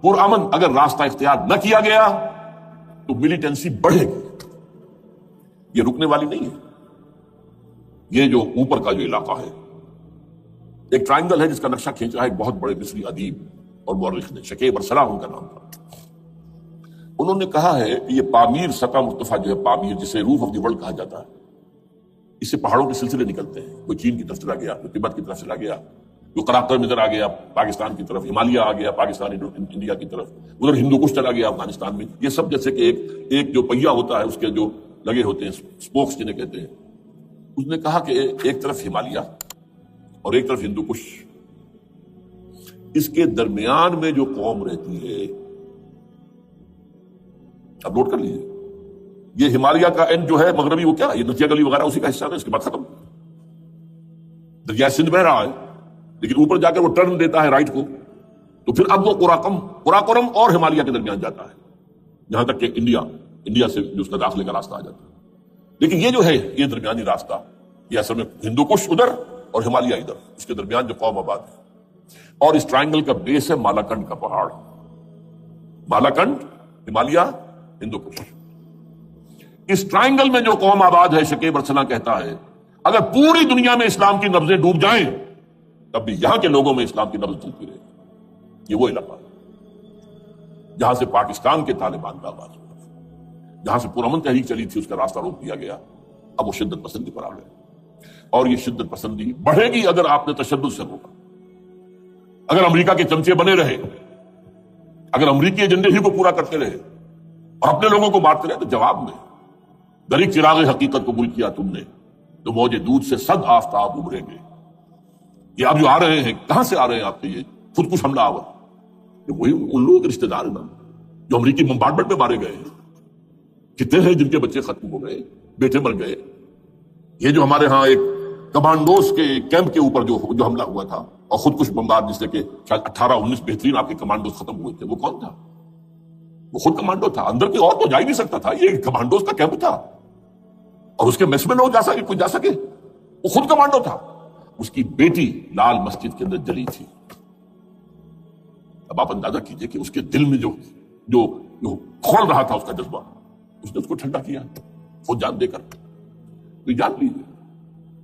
پرامن اگر راستہ اختیار نہ کیا گیا تو ملیٹنسی بڑھے گی. یہ رکنے والی نہیں ہے. یہ جو اوپر کا جو علاقہ ہے ایک ٹرائنگل ہے جس کا نقشہ کھینچا ہے ایک بہت بڑے مصری ادیب اور مورخ نے، شکیب ارسلان ان کا نام تھا. انہوں نے کہا ہے کہ یہ پامیر سطح مرتفع جو ہے، پامیر جسے روف آف دی ورلڈ کہا جاتا ہے، اس سے پہاڑوں کے سلسلے نکلتے ہیں. کوئی چین کی طرف چلا گیا، کوئی تبت کی طرف چلا گیا، کوئی قراقرم ادھر آ گیا پاکستان کی طرف، ہمالیہ آ گیا پاکستان انڈیا کی طرف، ادھر ہندو کش چلا گیا افغانستان میں. یہ سب جیسے کہ ایک جو پہیا ہوتا ہے اس کے جو لگے ہوتے ہیں اسپوکس جنہیں کہتے ہیں. اس نے کہا کہ ایک طرف ہمالیہ اور ایک طرف ہندو کش، اس کے درمیان میں جو قوم رہتی ہے، اب نوٹ کر لیجیے، یہ ہمالیہ کا اینڈ جو ہے مغربی، وہ کیا ہے؟ یہ نتیا گلی وغیرہ اسی کا حصہ ہے. اس کے بعد ختم، دریا سندھ بہ رہا ہے لیکن اوپر جا کر وہ ٹرن دیتا ہے رائٹ کو، تو پھر اب وہ قراقرم اور ہمالیہ کے درمیان جاتا ہے، جہاں تک کہ انڈیا سے جو اس کا داخلے کا راستہ آ جاتا ہے. لیکن یہ جو ہے یہ درمیانی راستہ، یہ اصل میں ہندو کش ادھر اور ہمالیہ ادھر، اس کے درمیان جو قوم آباد ہے. اور اس ٹرائنگل کا بیس ہے مالاکنڈ کا پہاڑ. مالاکنڈ، ہمالیہ، ہندو کش. اس ٹرائنگل میں جو قوم آباد ہے، شکیب ارسلان کہتا ہے اگر پوری دنیا میں اسلام کی نبضیں ڈوب جائیں تب بھی یہاں کے لوگوں میں اسلام کی نبض ڈوبتی رہے گی. یہ وہ علاقہ ہے جہاں سے پاکستان کے طالبان کا آغاز ہوا، جہاں سے پرامن تحریک چلی تھی، اس کا راستہ روک دیا گیا. اب وہ شدت پسندی پر آ گئے، اور یہ شدت پسندی بڑھے گی اگر آپ نے تشدد سے روکا. اگر امریکہ کے چمچے بنے رہے، اگر امریکی ایجنڈے ہی کو پورا کرتے رہے اور اپنے لوگوں کو مارتے رہے، تو جواب میں دریک چراغ حقیقت قبول کیا تم نے تو موج دودھ سے 100 آفتاب ابھریں گے. یہ اب جو آ رہے ہیں، کہاں سے آ رہے ہیں آپ کے یہ خودکش حملہ آور؟ یہ وہی ان لوگوں کے رشتے دار ہیں نا جو امریکی بمبارڈمنٹ میں مارے گئے ہیں. کتنے ہیں جن کے بچے ختم ہو گئے، بیٹے مر گئے. یہ جو ہمارے ہاں ایک کمانڈوز کے کیمپ کے اوپر جو حملہ ہوا تھا اور خودکش بمبار، جس سے کہ شاید 18-19 بہترین آپ کے کمانڈوز ختم ہوئے تھے، وہ کون تھا؟ وہ خود کمانڈو تھا. اندر کی اور تو جا ہی نہیں سکتا تھا، یہ کمانڈوز کا کیمپ تھا اور اس کے میس میں لوگ کوئی جا سکے. وہ خود کمانڈو تھا. اس کی بیٹی لال مسجد کے اندر جلی تھی. اب آپ اندازہ کیجئے کہ اس کے دل میں جو کھول رہا تھا اس کا جذبہ، اس نے اس کو ٹھنڈا کیا خود جان دے کر. تو جان لیجیے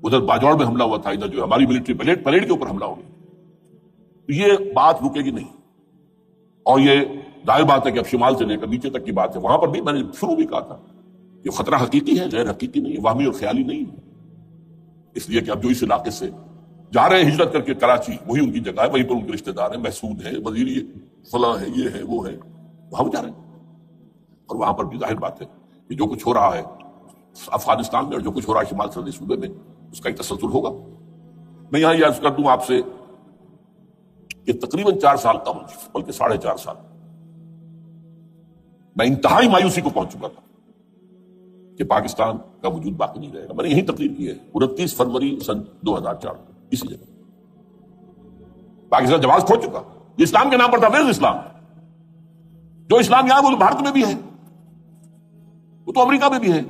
ادھر باجوڑ میں حملہ ہوا تھا، ادھر جو ہماری ملٹری پریڈ کے اوپر حملہ ہو گیا. تو یہ بات رکے گی نہیں. اور یہ ظاہر بات ہے کہ اب شمال سے لے کر نیچے تک کی بات ہے. وہاں پر بھی میں نے شروع بھی کہا تھا یہ خطرہ حقیقی ہے، غیر حقیقی نہیں ہے، وہمی اور خیالی نہیں ہے۔ اس لیے کہ اب جو اس علاقے سے جا رہے ہیں ہجرت کر کے کراچی، وہی ان کی جگہ ہے، وہیں پر ان کے رشتہ دار ہیں، محسود ہیں، وزیر فلاں ہے، یہ ہے، وہ ہے، وہاں وہ جا رہے ہیں۔ اور وہاں پر بھی ظاہر بات ہے کہ جو کچھ ہو رہا ہے افغانستان میں اور جو کچھ ہو رہا ہے شمال سرحدی صوبے میں، اس کا ایک تسلسل ہوگا۔ میں یہاں یہ عرض کر دوں آپ سے کہ تقریباً 4 سال قبل، بلکہ 4.5 سال، میں انتہائی مایوسی کو پہنچ چکا تھا کہ پاکستان کا وجود باقی نہیں رہے گا۔ میں نے یہی تقریر کی ہے 29 فروری سن 2004 اسی جگہ۔ پاکستان جواز کھو چکا، یہ اسلام کے نام پر تھا، ویئر از اسلام؟ جو اسلام یہاں وہ تو بھارت میں بھی ہے، وہ تو امریکہ میں بھی ہے،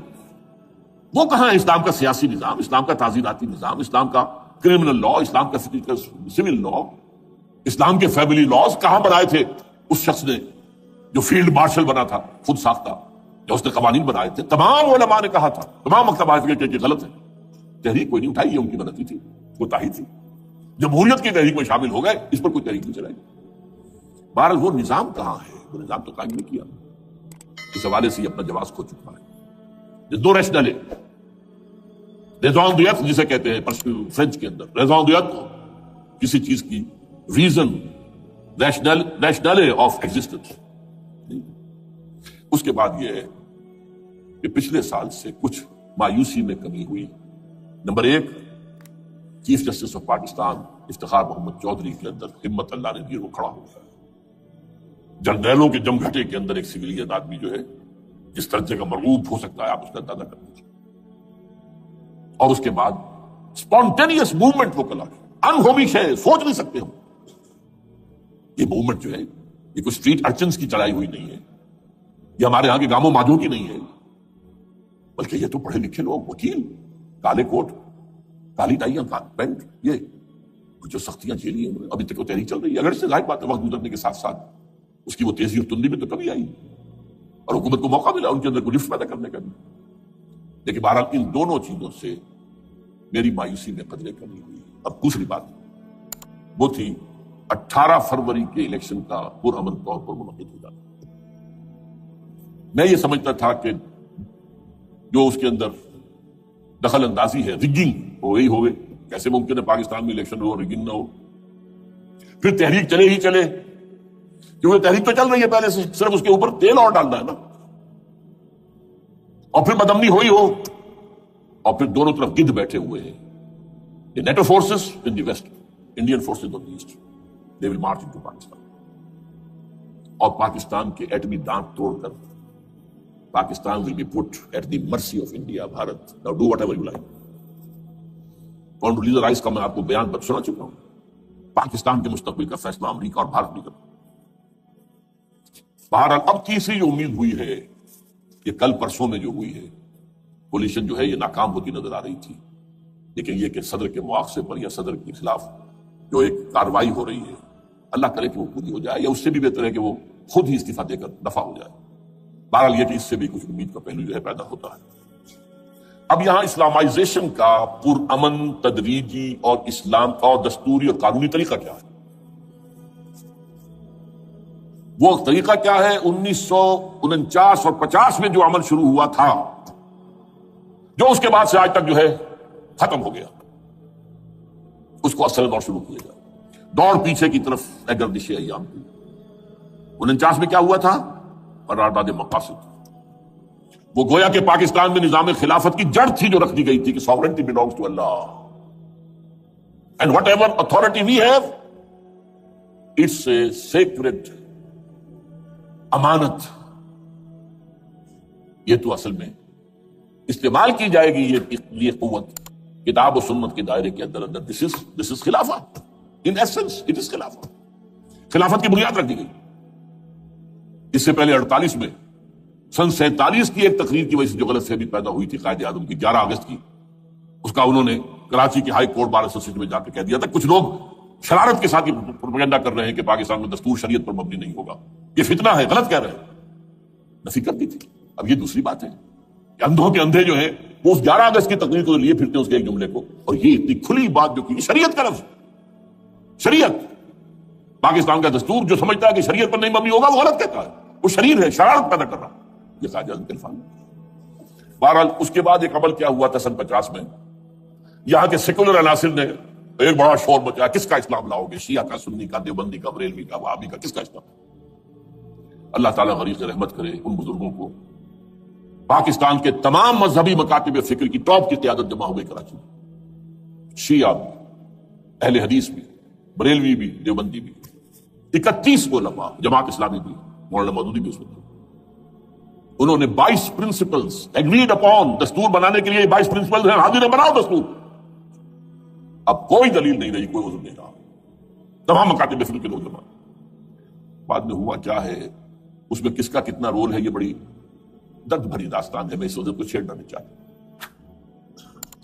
وہ کہاں ہے اسلام کا سیاسی نظام، اسلام کا تعزیراتی نظام، اسلام کا کرمنل لا، اسلام کا سول لا، اسلام کے فیملی لاز کہاں بنائے تھے اس شخص نے جو فیلڈ مارشل بنا تھا، خود ساختہ، جو اس نے قوانین بنائے تھے؟ تمام علماء نے کہا تھا، تمام مکتبات کہ غلط ہے، تحریک کوئی نہیں اٹھائی، یہ ان کی غلطی تھی، کوتاہی تھی، جمہوریت کی تحریک میں شامل ہو گئے، اس پر کوئی تحریک نہیں چلائی۔ بہرحال وہ نظام کہاں ہے؟ وہ نظام تو قائم نہیں کیا، اس حوالے سے یہ اپنا جواز کھو چکا ہے۔ دو ریشنل ریزون دیت جسے کہتے ہیں فرینچ کے اندر، ریزون دیت کسی چیز کی ریزن، ریشنل آف ایگزسٹنس۔ اس کے بعد یہ ہے کہ پچھلے سال سے کچھ مایوسی میں کمی ہوئی۔ Number 1، chief justice of Pakistan Iftikhar Muhammad Chaudhry کے اندر ہمت اللہ نے دی، وہ کھڑا ہو گیا۔ جنرلوں کے جمگھٹے کے اندر ایک سویلین آدمی جو ہے جس درجے کا مرغوب ہو سکتا ہے، آپ اس کا اندازہ کر لیجیے۔ اور اس کے بعد اسپونٹینیس موومنٹ وہ کلا انہومی شے، سوچ نہیں سکتے ہم۔ یہ موومنٹ جو ہے یہ کوئی اسٹریٹ ارچنس کی چلائی ہوئی نہیں ہے، یہ ہمارے ہاں کے گاموں ماجوں کی نہیں ہے، بلکہ یہ تو پڑھے لکھے لوگ، وکیل، کالے کوٹ، کالی ٹائیاں، پینٹ، یہ جو سختیاں جھیلی ہیں ابھی تک وہ تحریک چل رہی ہے۔ اگر سے ظاہر بات ہے وقت گزرنے کے ساتھ ساتھ اس کی وہ تیزی اور تندی میں تو کبھی آئی، اور حکومت کو موقع ملا ان کے اندر کوئی لفٹ پیدا کرنے کا بھی۔ لیکن بہرحال ان دونوں چیزوں سے میری مایوسی میں قدرے کمی ہوئی۔ اب دوسری بات وہ تھی 18 فروری کے الیکشن کا پرامن طور پر منعقد ہو جانا۔ میں یہ سمجھتا تھا کہ جو اس کے اندر دخل اندازی ہے، ریگنگ ہو گئی ہوگی، کیسے ممکن ہے پاکستان میں الیکشن ہو ریگنگ نہ ہو؟ پھر تحریک چلے ہی چلے، کیونکہ تحریک تو چل رہی ہے پہلے سے، صرف اس کے اوپر تیل اور ڈالنا ہے نا، اور پھر بدامنی ہوئی ہو، اور پھر دونوں طرف گدھ بیٹھے ہوئے ہیں، یہ NATO forces in the west, Indian forces on the east, they will march into Pakistan, اور پاکستان کے ایٹمی دانت توڑ کر Pakistan will be put at the mercy of India، Bharat. Now do whatever you like۔ Condoleezza Rice کا میں آپ کو بیان سنا چکا ہوں، پاکستان کے مستقبل کا فیصلہ امریکہ اور بھارت نہیں کرتا۔ بہرحال اب تیسری جو امید ہوئی ہے، یہ کل پرسوں میں جو ہوئی ہے، کولیشن جو ہے یہ ناکام ہوتی نظر آ رہی تھی، لیکن یہ کہ صدر کے مواخذے پر یا صدر کے خلاف جو ایک کارروائی ہو رہی ہے، اللہ کرے کہ وہ پوری ہو جائے، یا اس سے بھی بہتر ہے کہ وہ خود ہی استعفیٰ دے کر دفع ہو جائے۔ بہرحال یہ کہ اس سے بھی کچھ امید کا پہلو جو ہے پیدا ہوتا ہے۔ اب یہاں اسلامائزیشن کا پرامن، تدریجی اور اسلام اور دستوری اور قانونی طریقہ کیا ہے؟ وہ طریقہ کیا ہے؟ 1949 اور 50 میں جو عمل شروع ہوا تھا، جو اس کے بعد سے آج تک جو ہے ختم ہو گیا، اس کو اصل دور شروع کیا جائے، دوڑ پیچھے کی طرف ہے گردش ایام کی۔ 49 میں کیا ہوا تھا؟ قرارداد مقاصد، وہ گویا کہ پاکستان میں نظام خلافت کی جڑ تھی جو رکھ دی گئی تھی کہ sovereignty belongs to Allah and whatever authority we have it's a sacred امانت، یہ تو اصل میں استعمال کی جائے گی یہ قوت کتاب و سنت کے دائرے کے اندر۔ this is خلافہ، in essence it is خلافہ، خلافت کی بنیاد رکھ دی گئی۔ اس سے پہلے 48 میں سن 47 کی ایک تقریر کی وجہ سے جو غلط فہمی پیدا ہوئی تھی قائد اعظم کی 11 اگست کی، اس کا انہوں نے کراچی کی ہائی کورٹ بار ایسوسیشن میں جا کے کہہ دیا تھا، کچھ لوگ شرارت کے ساتھ یہ پروپیگنڈا کر رہے ہیں کہ پاکستان میں دستور شریعت پر مبنی نہیں ہوگا، یہ فتنہ ہے، غلط کہہ رہے ہیں، نفی کر دی تھی۔ اب یہ دوسری بات ہے کہ اندھوں کے اندھے جو ہیں وہ اس 11 اگست کی تقریر کو لیے پھرتے ہیں، اس کے ایک جملے کو، اور یہ اتنی کھلی بات جو کی، شریعت کا لفظ، شریعت، پاکستان کا دستور جو سمجھتا ہے کہ شریعت پر نہیں مبنی ہوگا وہ غلط کہتا ہے، وہ شریر ہے، شرارت پیدا کر رہا ہے، یہ قائد اعظم کے الفاظ۔ بہرحال اس کے بعد ایک عمل کیا ہوا تھا سن 50 میں، یہاں کے سیکولر عناصر نے ایک بڑا شور مچایا، کس کا اسلام لاؤ گے؟ شیعہ کا، سنی کا، دیوبندی کا، بریلوی کا، وہابی کا، کس کا اسلام؟ اللہ تعالیٰ غریق رحمت کرے ان بزرگوں کو۔ پاکستان کے تمام مذہبی مکاتب فکر کی ٹاپ کی قیادت جمع ہوئی کراچی میں، شیعہ بھی، اہل حدیث بھی، بریلوی بھی، دیوبندی بھی، 31 علماء، جماعت اسلامی بھی، مولانا مودودی بھی اس وقت۔ انہوں نے 22 پرنسپلز ایگریڈ اپون، دستور بنانے کے لیے 22 پرنسپلز ہیں، حاضر بناؤ دستور۔ اب کوئی دلیل نہیں رہی، کوئی عذر نہیں رہا، تمام مکاتب فکر کے لوگ جمع۔ بعد میں ہوا کیا ہے، اس میں کس کا کتنا رول ہے، یہ بڑی درد بھری داستان ہے، میں اس وجہ کو چھیڑنا نہیں چاہتا۔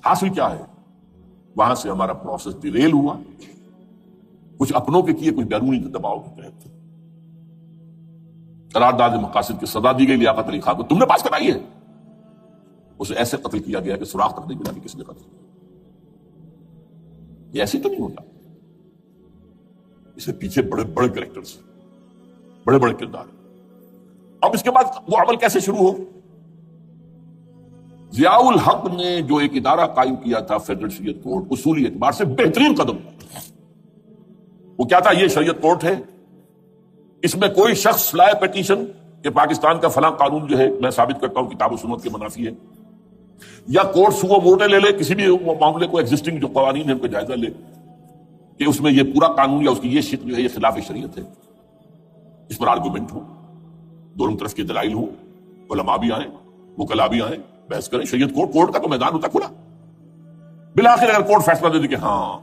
حاصل کیا ہے، وہاں سے ہمارا پروسیس ڈیریل ہوا، کچھ اپنوں کے کیے، کچھ بیرونی دباؤ کے تحت۔ قرارداد مقاصد کی سزا دی گئی لیاقت علی خان کو، تم نے پاس کرائی ہے۔ اسے ایسے قتل کیا گیا کہ سراغ تک نہیں ملا کہ کس نے قتل کیا۔ یہ ایسے تو نہیں ہوتا، اسے پیچھے بڑے بڑے کریکٹرز، بڑے بڑے کردار۔ اب اس کے بعد وہ عمل کیسے شروع ہو؟ ضیاء الحق نے جو ایک ادارہ قائم کیا تھا فیڈرل شریعت کورٹ، اصولی اعتبار سے بہترین قدم تھا۔ وہ کیا تھا؟ یہ شریعت کورٹ ہے، اس میں کوئی شخص لائے پیٹیشن کہ پاکستان کا فلاں قانون جو ہے میں ثابت کرتا ہوں کتاب و سنت کے منافی ہے، یا کورٹ سو موٹے لے لے کسی بھی معاملے کو، ایگزسٹنگ جو قوانین ہیں ان کا جائزہ لے کہ اس میں یہ پورا قانون یا اس کی یہ شق جو ہے یہ خلاف شریعت ہے، اس پر آرگومنٹ ہو، دونوں طرف کے دلائل ہوں، علماء بھی آئیں، وکلاء بھی آئیں، بحث کریں۔ شریعت کورٹ کا تو میدان ہوتا کھلا۔ بالآخر اگر کورٹ فیصلہ دے دے کہ ہاں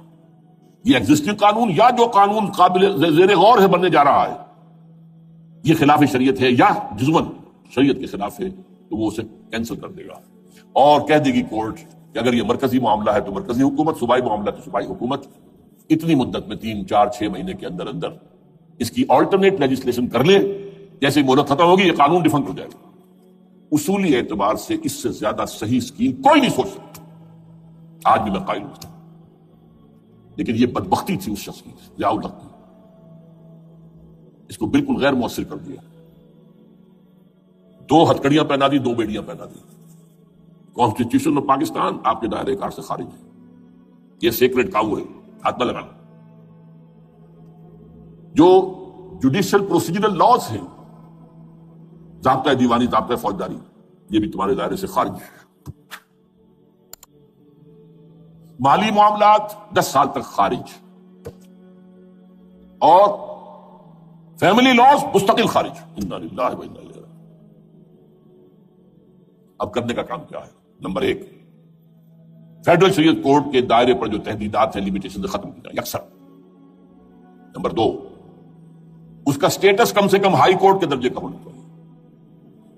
یہ ایگزسٹنگ قانون یا جو قانون قابل زیر غور ہے بننے جا رہا ہے یہ خلاف شریعت ہے یا جزمن شریعت کے خلاف ہے، تو وہ اسے کینسل کر دے گا اور کہہ دے گی کورٹ کہ اگر یہ مرکزی معاملہ ہے تو مرکزی حکومت، صوبائی معاملہ تو صوبائی حکومت، اتنی مدت میں 3 4 6 مہینے کے اندر اندر اس کی آلٹرنیٹ لیجسلیشن کر لے، جیسے ہی مہلت ختم ہوگی یہ قانون ڈیفنکٹ ہو جائے گا۔ اصولی اعتبار سے اس سے زیادہ صحیح اسکیم کوئی نہیں سوچ سکتا، آج بھی میں قائل ہوں۔ لیکن یہ بدبختی تھی اس شخص کی، ضیاء الحق کی، اس کو بالکل غیر مؤثر کر دیا۔ 2 ہتھکڑیاں پہنا دی، 2 بیڑیاں پہنا دی۔ کانسٹیٹیوشن آف پاکستان آپ کے دائرے کار سے خارج ہے، یہ سیکریٹ کاؤ ہے، ہاتھ نہ لگانا۔ جو جوڈیشل پروسیجرل لاز ہیں، ضابطہ دیوانی، ضابطہ فوجداری، یہ بھی تمہارے دائرے سے خارج ہے۔ مالی معاملات 10 سال تک خارج، اور فیملی لاز مستقل خارج۔ انا للہ و انا الیہ راجعون۔ اب کرنے کا کام کیا ہے؟ نمبر 1، فیڈرل شریعت کورٹ کے دائرے پر جو تحدیدات ہیں، لیمیٹیشن ختم کی جائیں یکسر۔ نمبر 2، اس کا سٹیٹس کم سے کم ہائی کورٹ کے درجے کا ہونا چاہیے۔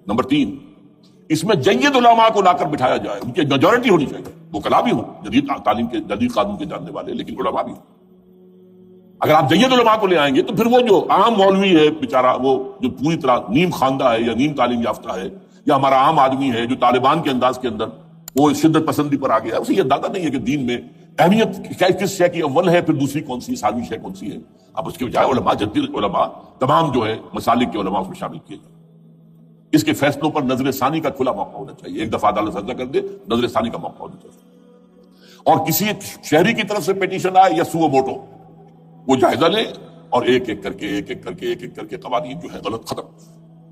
نمبر 3، اس میں جید علماء کو لا کر بٹھایا جائے، ان کی میجورٹی ہونی چاہیے، وکلاء بھی ہوں جدید تعلیم کے، جدید قانون کے جاننے والے، لیکن علماء بھی ہوں۔ اگر آپ جید علماء کو لے آئیں گے تو پھر وہ جو عام مولوی ہے بیچارہ، وہ جو پوری طرح نیم خواندہ ہے یا نیم تعلیم یافتہ ہے، یا ہمارا عام آدمی ہے جو طالبان کے انداز کے اندر وہ شدت پسندی پر آ گیا، اسے یہ اندازہ نہیں ہے کہ دین میں اہمیت کس شے کی اول ہے، پھر دوسری کون سی، ثانوی شے کون سی ہے۔ اب اس کے بجائے علماء، جدید علماء، تمام جو ہے مسالک کے علماء اس میں شامل کیے جائیں۔ اس کے فیصلوں پر نظر ثانی کا کھلا موقع ہونا چاہیے، ایک دفعہ عدالت فیصلہ کر دے، نظر ثانی کا موقع ہونا چاہیے۔ اور کسی شہری کی طرف سے پیٹیشن آئے یا سو موٹو، وہ جائزہ لے اور ایک ایک کر کے قوانین جو ہے غلط ختم،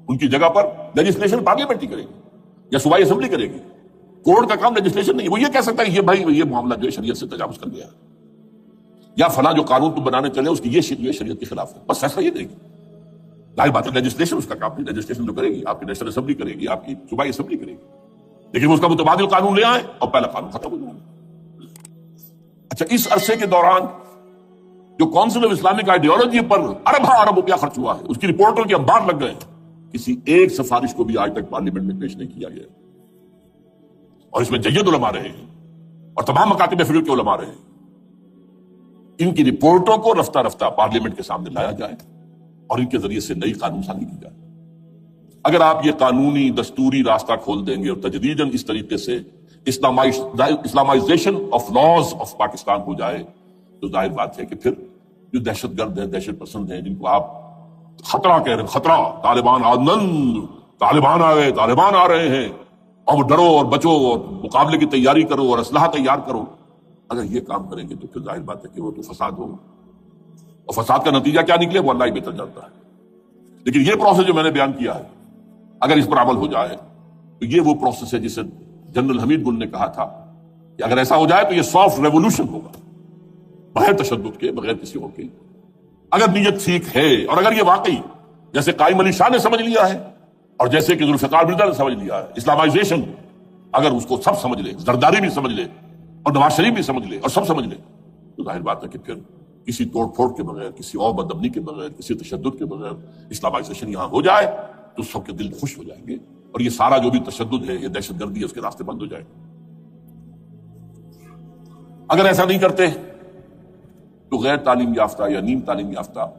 ان کی جگہ پر لیجسلیشن پارلیمنٹ ہی کرے گی یا صوبائی اسمبلی کرے گی۔ کورٹ کا کام لیجسلیشن نہیں، وہ یہ کہہ سکتا ہے کہ یہ بھائی یہ معاملہ جو ہے شریعت سے تجاوز کر گیا ہے، یا فلاں جو قانون تم بنانے چلے اس کی یہ جو ہے شریعت کے خلاف ہے، بس فیصلہ یہ دے گی۔ ظاہر بات ہے لیجسلیشن اس کا کام نہیں، لیجسلیشن جو کرے گی آپ کی نیشنل اسمبلی کرے گی، آپ کی صوبائی اسمبلی کرے گی، لیکن اس کا متبادل قانون لے آئیں اور پہلا قانون ختم ہو جائے۔ اچھا، اس عرصے کے دوران جو کونسل آف اسلامک آئیڈیالوجی پر ارب روپیہ خرچ ہوا ہے، اس کی رپورٹوں کے انبار لگ گئے، کسی ایک سفارش کو بھی آج تک پارلیمنٹ میں پیش نہیں کیا گیا، اور اس میں جید علماء رہے ہیں اور تمام مکاتب فکر کے علماء رہے ہیں۔ ان کی رپورٹوں کو رفتہ رفتہ پارلیمنٹ کے سامنے لایا جائے اور ان کے ذریعے سے نئی قانون سازی کی جائے۔ اگر آپ یہ قانونی دستوری راستہ کھول دیں گے اور تجدیداً اس طریقے سے Islamization of laws of Pakistan ہو جائے تو ظاہر بات ہے کہ پھر جو دہشت گرد ہیں، دہشت پسند ہیں، جن کو آپ خطرہ کہہ رہے ہیں، خطرہ، طالبان آ گئے، طالبان آ رہے ہیں، اور وہ ڈرو اور بچو اور مقابلے کی تیاری کرو اور اسلحہ تیار کرو، اگر یہ کام کریں گے تو پھر ظاہر بات ہے کہ وہ تو فساد ہوگا، اور فساد کا نتیجہ کیا نکلے وہ اللہ ہی بہتر جانتا ہے۔ لیکن یہ پروسیس جو میں نے بیان کیا ہے، اگر اس پر عمل ہو جائے تو یہ وہ پروسیس ہے جسے جنرل حمید گل نے کہا تھا کہ اگر ایسا ہو جائے تو یہ سافٹ ریولوشن ہوگا، بغیر تشدد کے، بغیر کسی اور کے، اگر نیت ٹھیک ہے، اور اگر یہ واقعی جیسے قائم علی شاہ نے سمجھ لیا ہے اور جیسے کہ ذوالفقار مرزا نے سمجھ لیا ہے، اسلامائزیشن اگر اس کو سب سمجھ لے، زرداری بھی سمجھ لے اور نواز شریف بھی سمجھ لے اور سب سمجھ لے، تو ظاہر بات ہے کہ پھر کسی توڑ پھوڑ کے بغیر، کسی اور بدامنی کے بغیر، کسی تشدد کے بغیر اسلامائزیشن یہاں ہو جائے تو سب کے دل خوش ہو جائیں گے، اور یہ سارا جو بھی تشدد ہے، یہ دہشت گردی ہے، اس کے راستے بند ہو جائیں گے۔ اگر ایسا نہیں کرتے تو غیر تعلیم یافتہ یا نیم تعلیم یافتہ،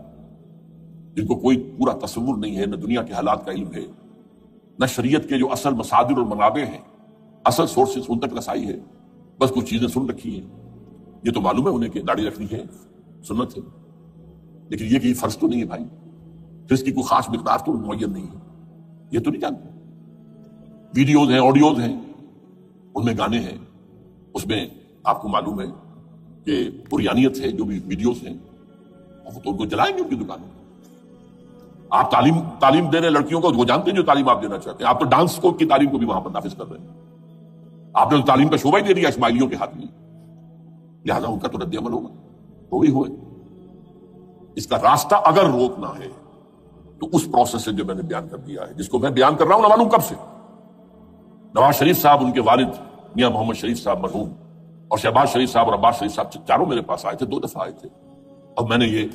جن کو کوئی پورا تصور نہیں ہے، نہ دنیا کے حالات کا علم ہے، نہ شریعت کے جو اصل مصادر اور منابع ہیں، اصل سورسز ان تک رسائی ہے، بس کچھ چیزیں سن رکھی ہیں، یہ تو معلوم ہے انہیں کہ داڑھی رکھنی ہے، سنت ہے، لیکن یہ کہ یہ فرض تو نہیں ہے بھائی، پھر اس کی کوئی خاص مقدار تو معین نہیں ہے، یہ تو نہیں جانتے۔ ویڈیوز ہیں، آڈیوز ہیں، ان میں گانے ہیں، اس میں آپ کو معلوم ہے کہ قریانیت ہے، جو بھی ویڈیوز ہیں وہ تو ان کو جلائیں گے ان کی دکانوں میں۔ آپ تعلیم دے رہے ہیں لڑکیوں کو، وہ جانتے ہیں جو تعلیم آپ دینا چاہتے ہیں، آپ تو ڈانس کو کی تعلیم کو بھی وہاں پر نافذ کر رہے ہیں، آپ نے تو تعلیم کا شعبہ ہی دے دیا اسماعیلیوں کے ہاتھ میں، لہٰذا ان کا تو رد عمل ہوگا، وہی ہوئے۔ اس کا راستہ اگر روکنا ہے تو اس پروسیس سے جو میں نے بیان کر دیا ہے، جس کو میں بیان کر رہا ہوں نہ معلوم کب سے، نواز شریف صاحب، ان کے والد میاں محمد شریف صاحب مرحوم، اور شہباز شریف صاحب اور عباس شریف صاحب چاروں میرے پاس آئے تھے، 2 دفعہ آئے تھے، اور میں نے یہ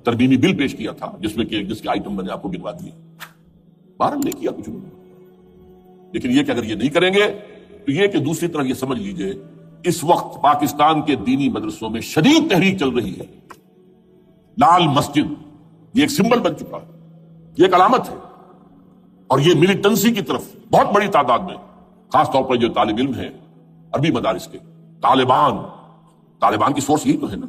ترمیمی بل پیش کیا تھا جس کے آئٹم میں نے آپ کو گنوا دیے، بہرحال نہیں کیا کچھ نہیں۔ لیکن یہ کہ اگر یہ نہیں کریں گے تو یہ کہ دوسری طرف یہ سمجھ لیجئے اس وقت پاکستان کے دینی مدرسوں میں شدید تحریک چل رہی ہے، لال مسجد یہ ایک سمبل بن چکا ہے، یہ ایک علامت ہے، اور یہ ملیٹنسی کی طرف بہت بڑی تعداد میں، خاص طور پر جو طالب علم ہیں عربی مدارس کے، طالبان کی سورس یہی تو ہے نا،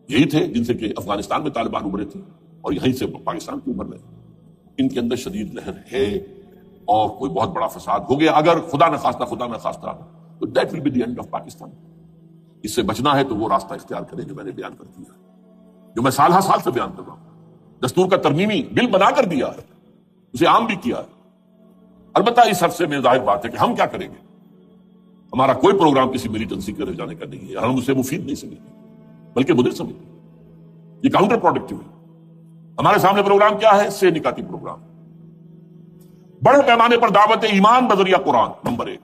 یہی تھے جن سے کہ افغانستان میں طالبان ابھرے تھے اور یہیں سے پاکستان کے ابھر رہے، ان کے اندر شدید لہر ہے، اور کوئی بہت بڑا فساد ہو گیا اگر خدا نہ خواستہ تو that will be the end of Pakistan. اس سے بچنا ہے تو وہ راستہ اختیار کریں جو میں نے بیان کر دیا، جو میں سال ہر سال سے بیان کر رہا ہوں، دستور کا ترمیمی بل بنا کر دیا ہے، اسے عام بھی کیا ہے۔ البتہ اس عرصے میں ظاہر بات ہے کہ ہم کیا کریں گے، ہمارا کوئی پروگرام کسی میلیٹنسی کے رہ جانے کا نہیں ہے، ہم اسے مفید نہیں سمجھتے بلکہ مضر سمجھتے، یہ کاؤنٹر پروڈکٹیو ہے۔ ہمارے سامنے پروگرام کیا ہے؟ سے نکاتی پروگرام، بڑے پیمانے پر دعوت ایمان بذریعہ قرآن، نمبر 1۔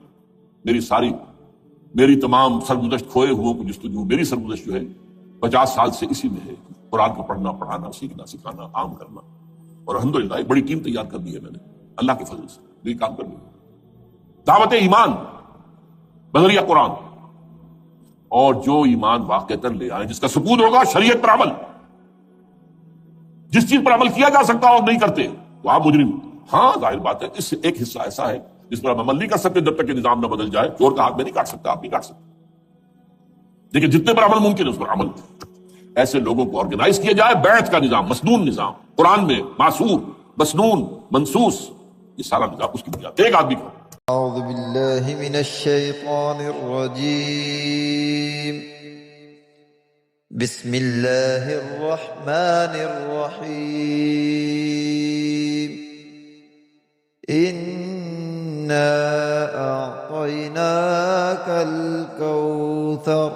میری تمام سرگزشت کھوئے ہوئے کو جستجو، میری سرگزشت جو ہے 50 سال سے اسی میں ہے، قرآن کو پڑھنا، پڑھانا، سیکھنا، سکھانا، عام کرنا، اور الحمدللہ ایک بڑی ٹیم تیار کر دی ہے میں نے اللہ کے فضل سے، یہ کام کر لیا، دعوت ایمان بذریعہ قرآن، اور جو ایمان واقعتاً لے آئے، جس کا ثبوت ہوگا شریعت پر عمل، جس چیز پر عمل کیا جا سکتا اور نہیں کرتے تو آپ مجرم۔ ہاں ظاہر بات ہے اس سے ایک حصہ ایسا ہے جس پر ہم عمل نہیں کر سکتے جب تک کہ نظام نہ بدل جائے، چور کا ہاتھ میں نہیں کاٹ سکتا، آپ نہیں کاٹ سکتے، لیکن جتنے پر عمل ممکن ہے اس پر عمل، ایسے لوگوں کو آرگنائز کیا جائے، بیعت کا نظام، مسنون نظام، قرآن میں معصور، مسنون، منصوص، یہ سارا نظام اس کی بنیاد ایک آدمی کا۔ اعوذ باللہ من الشیطان الرجیم، بسم اللہ الرحمن الرحیم، انا اعطیناک الکوثر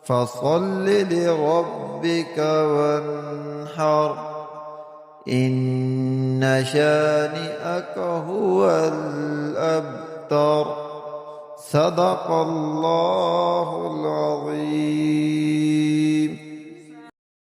فصل لربک وانحر ان شانئک هو الابتر، صدق اللہ العظیم۔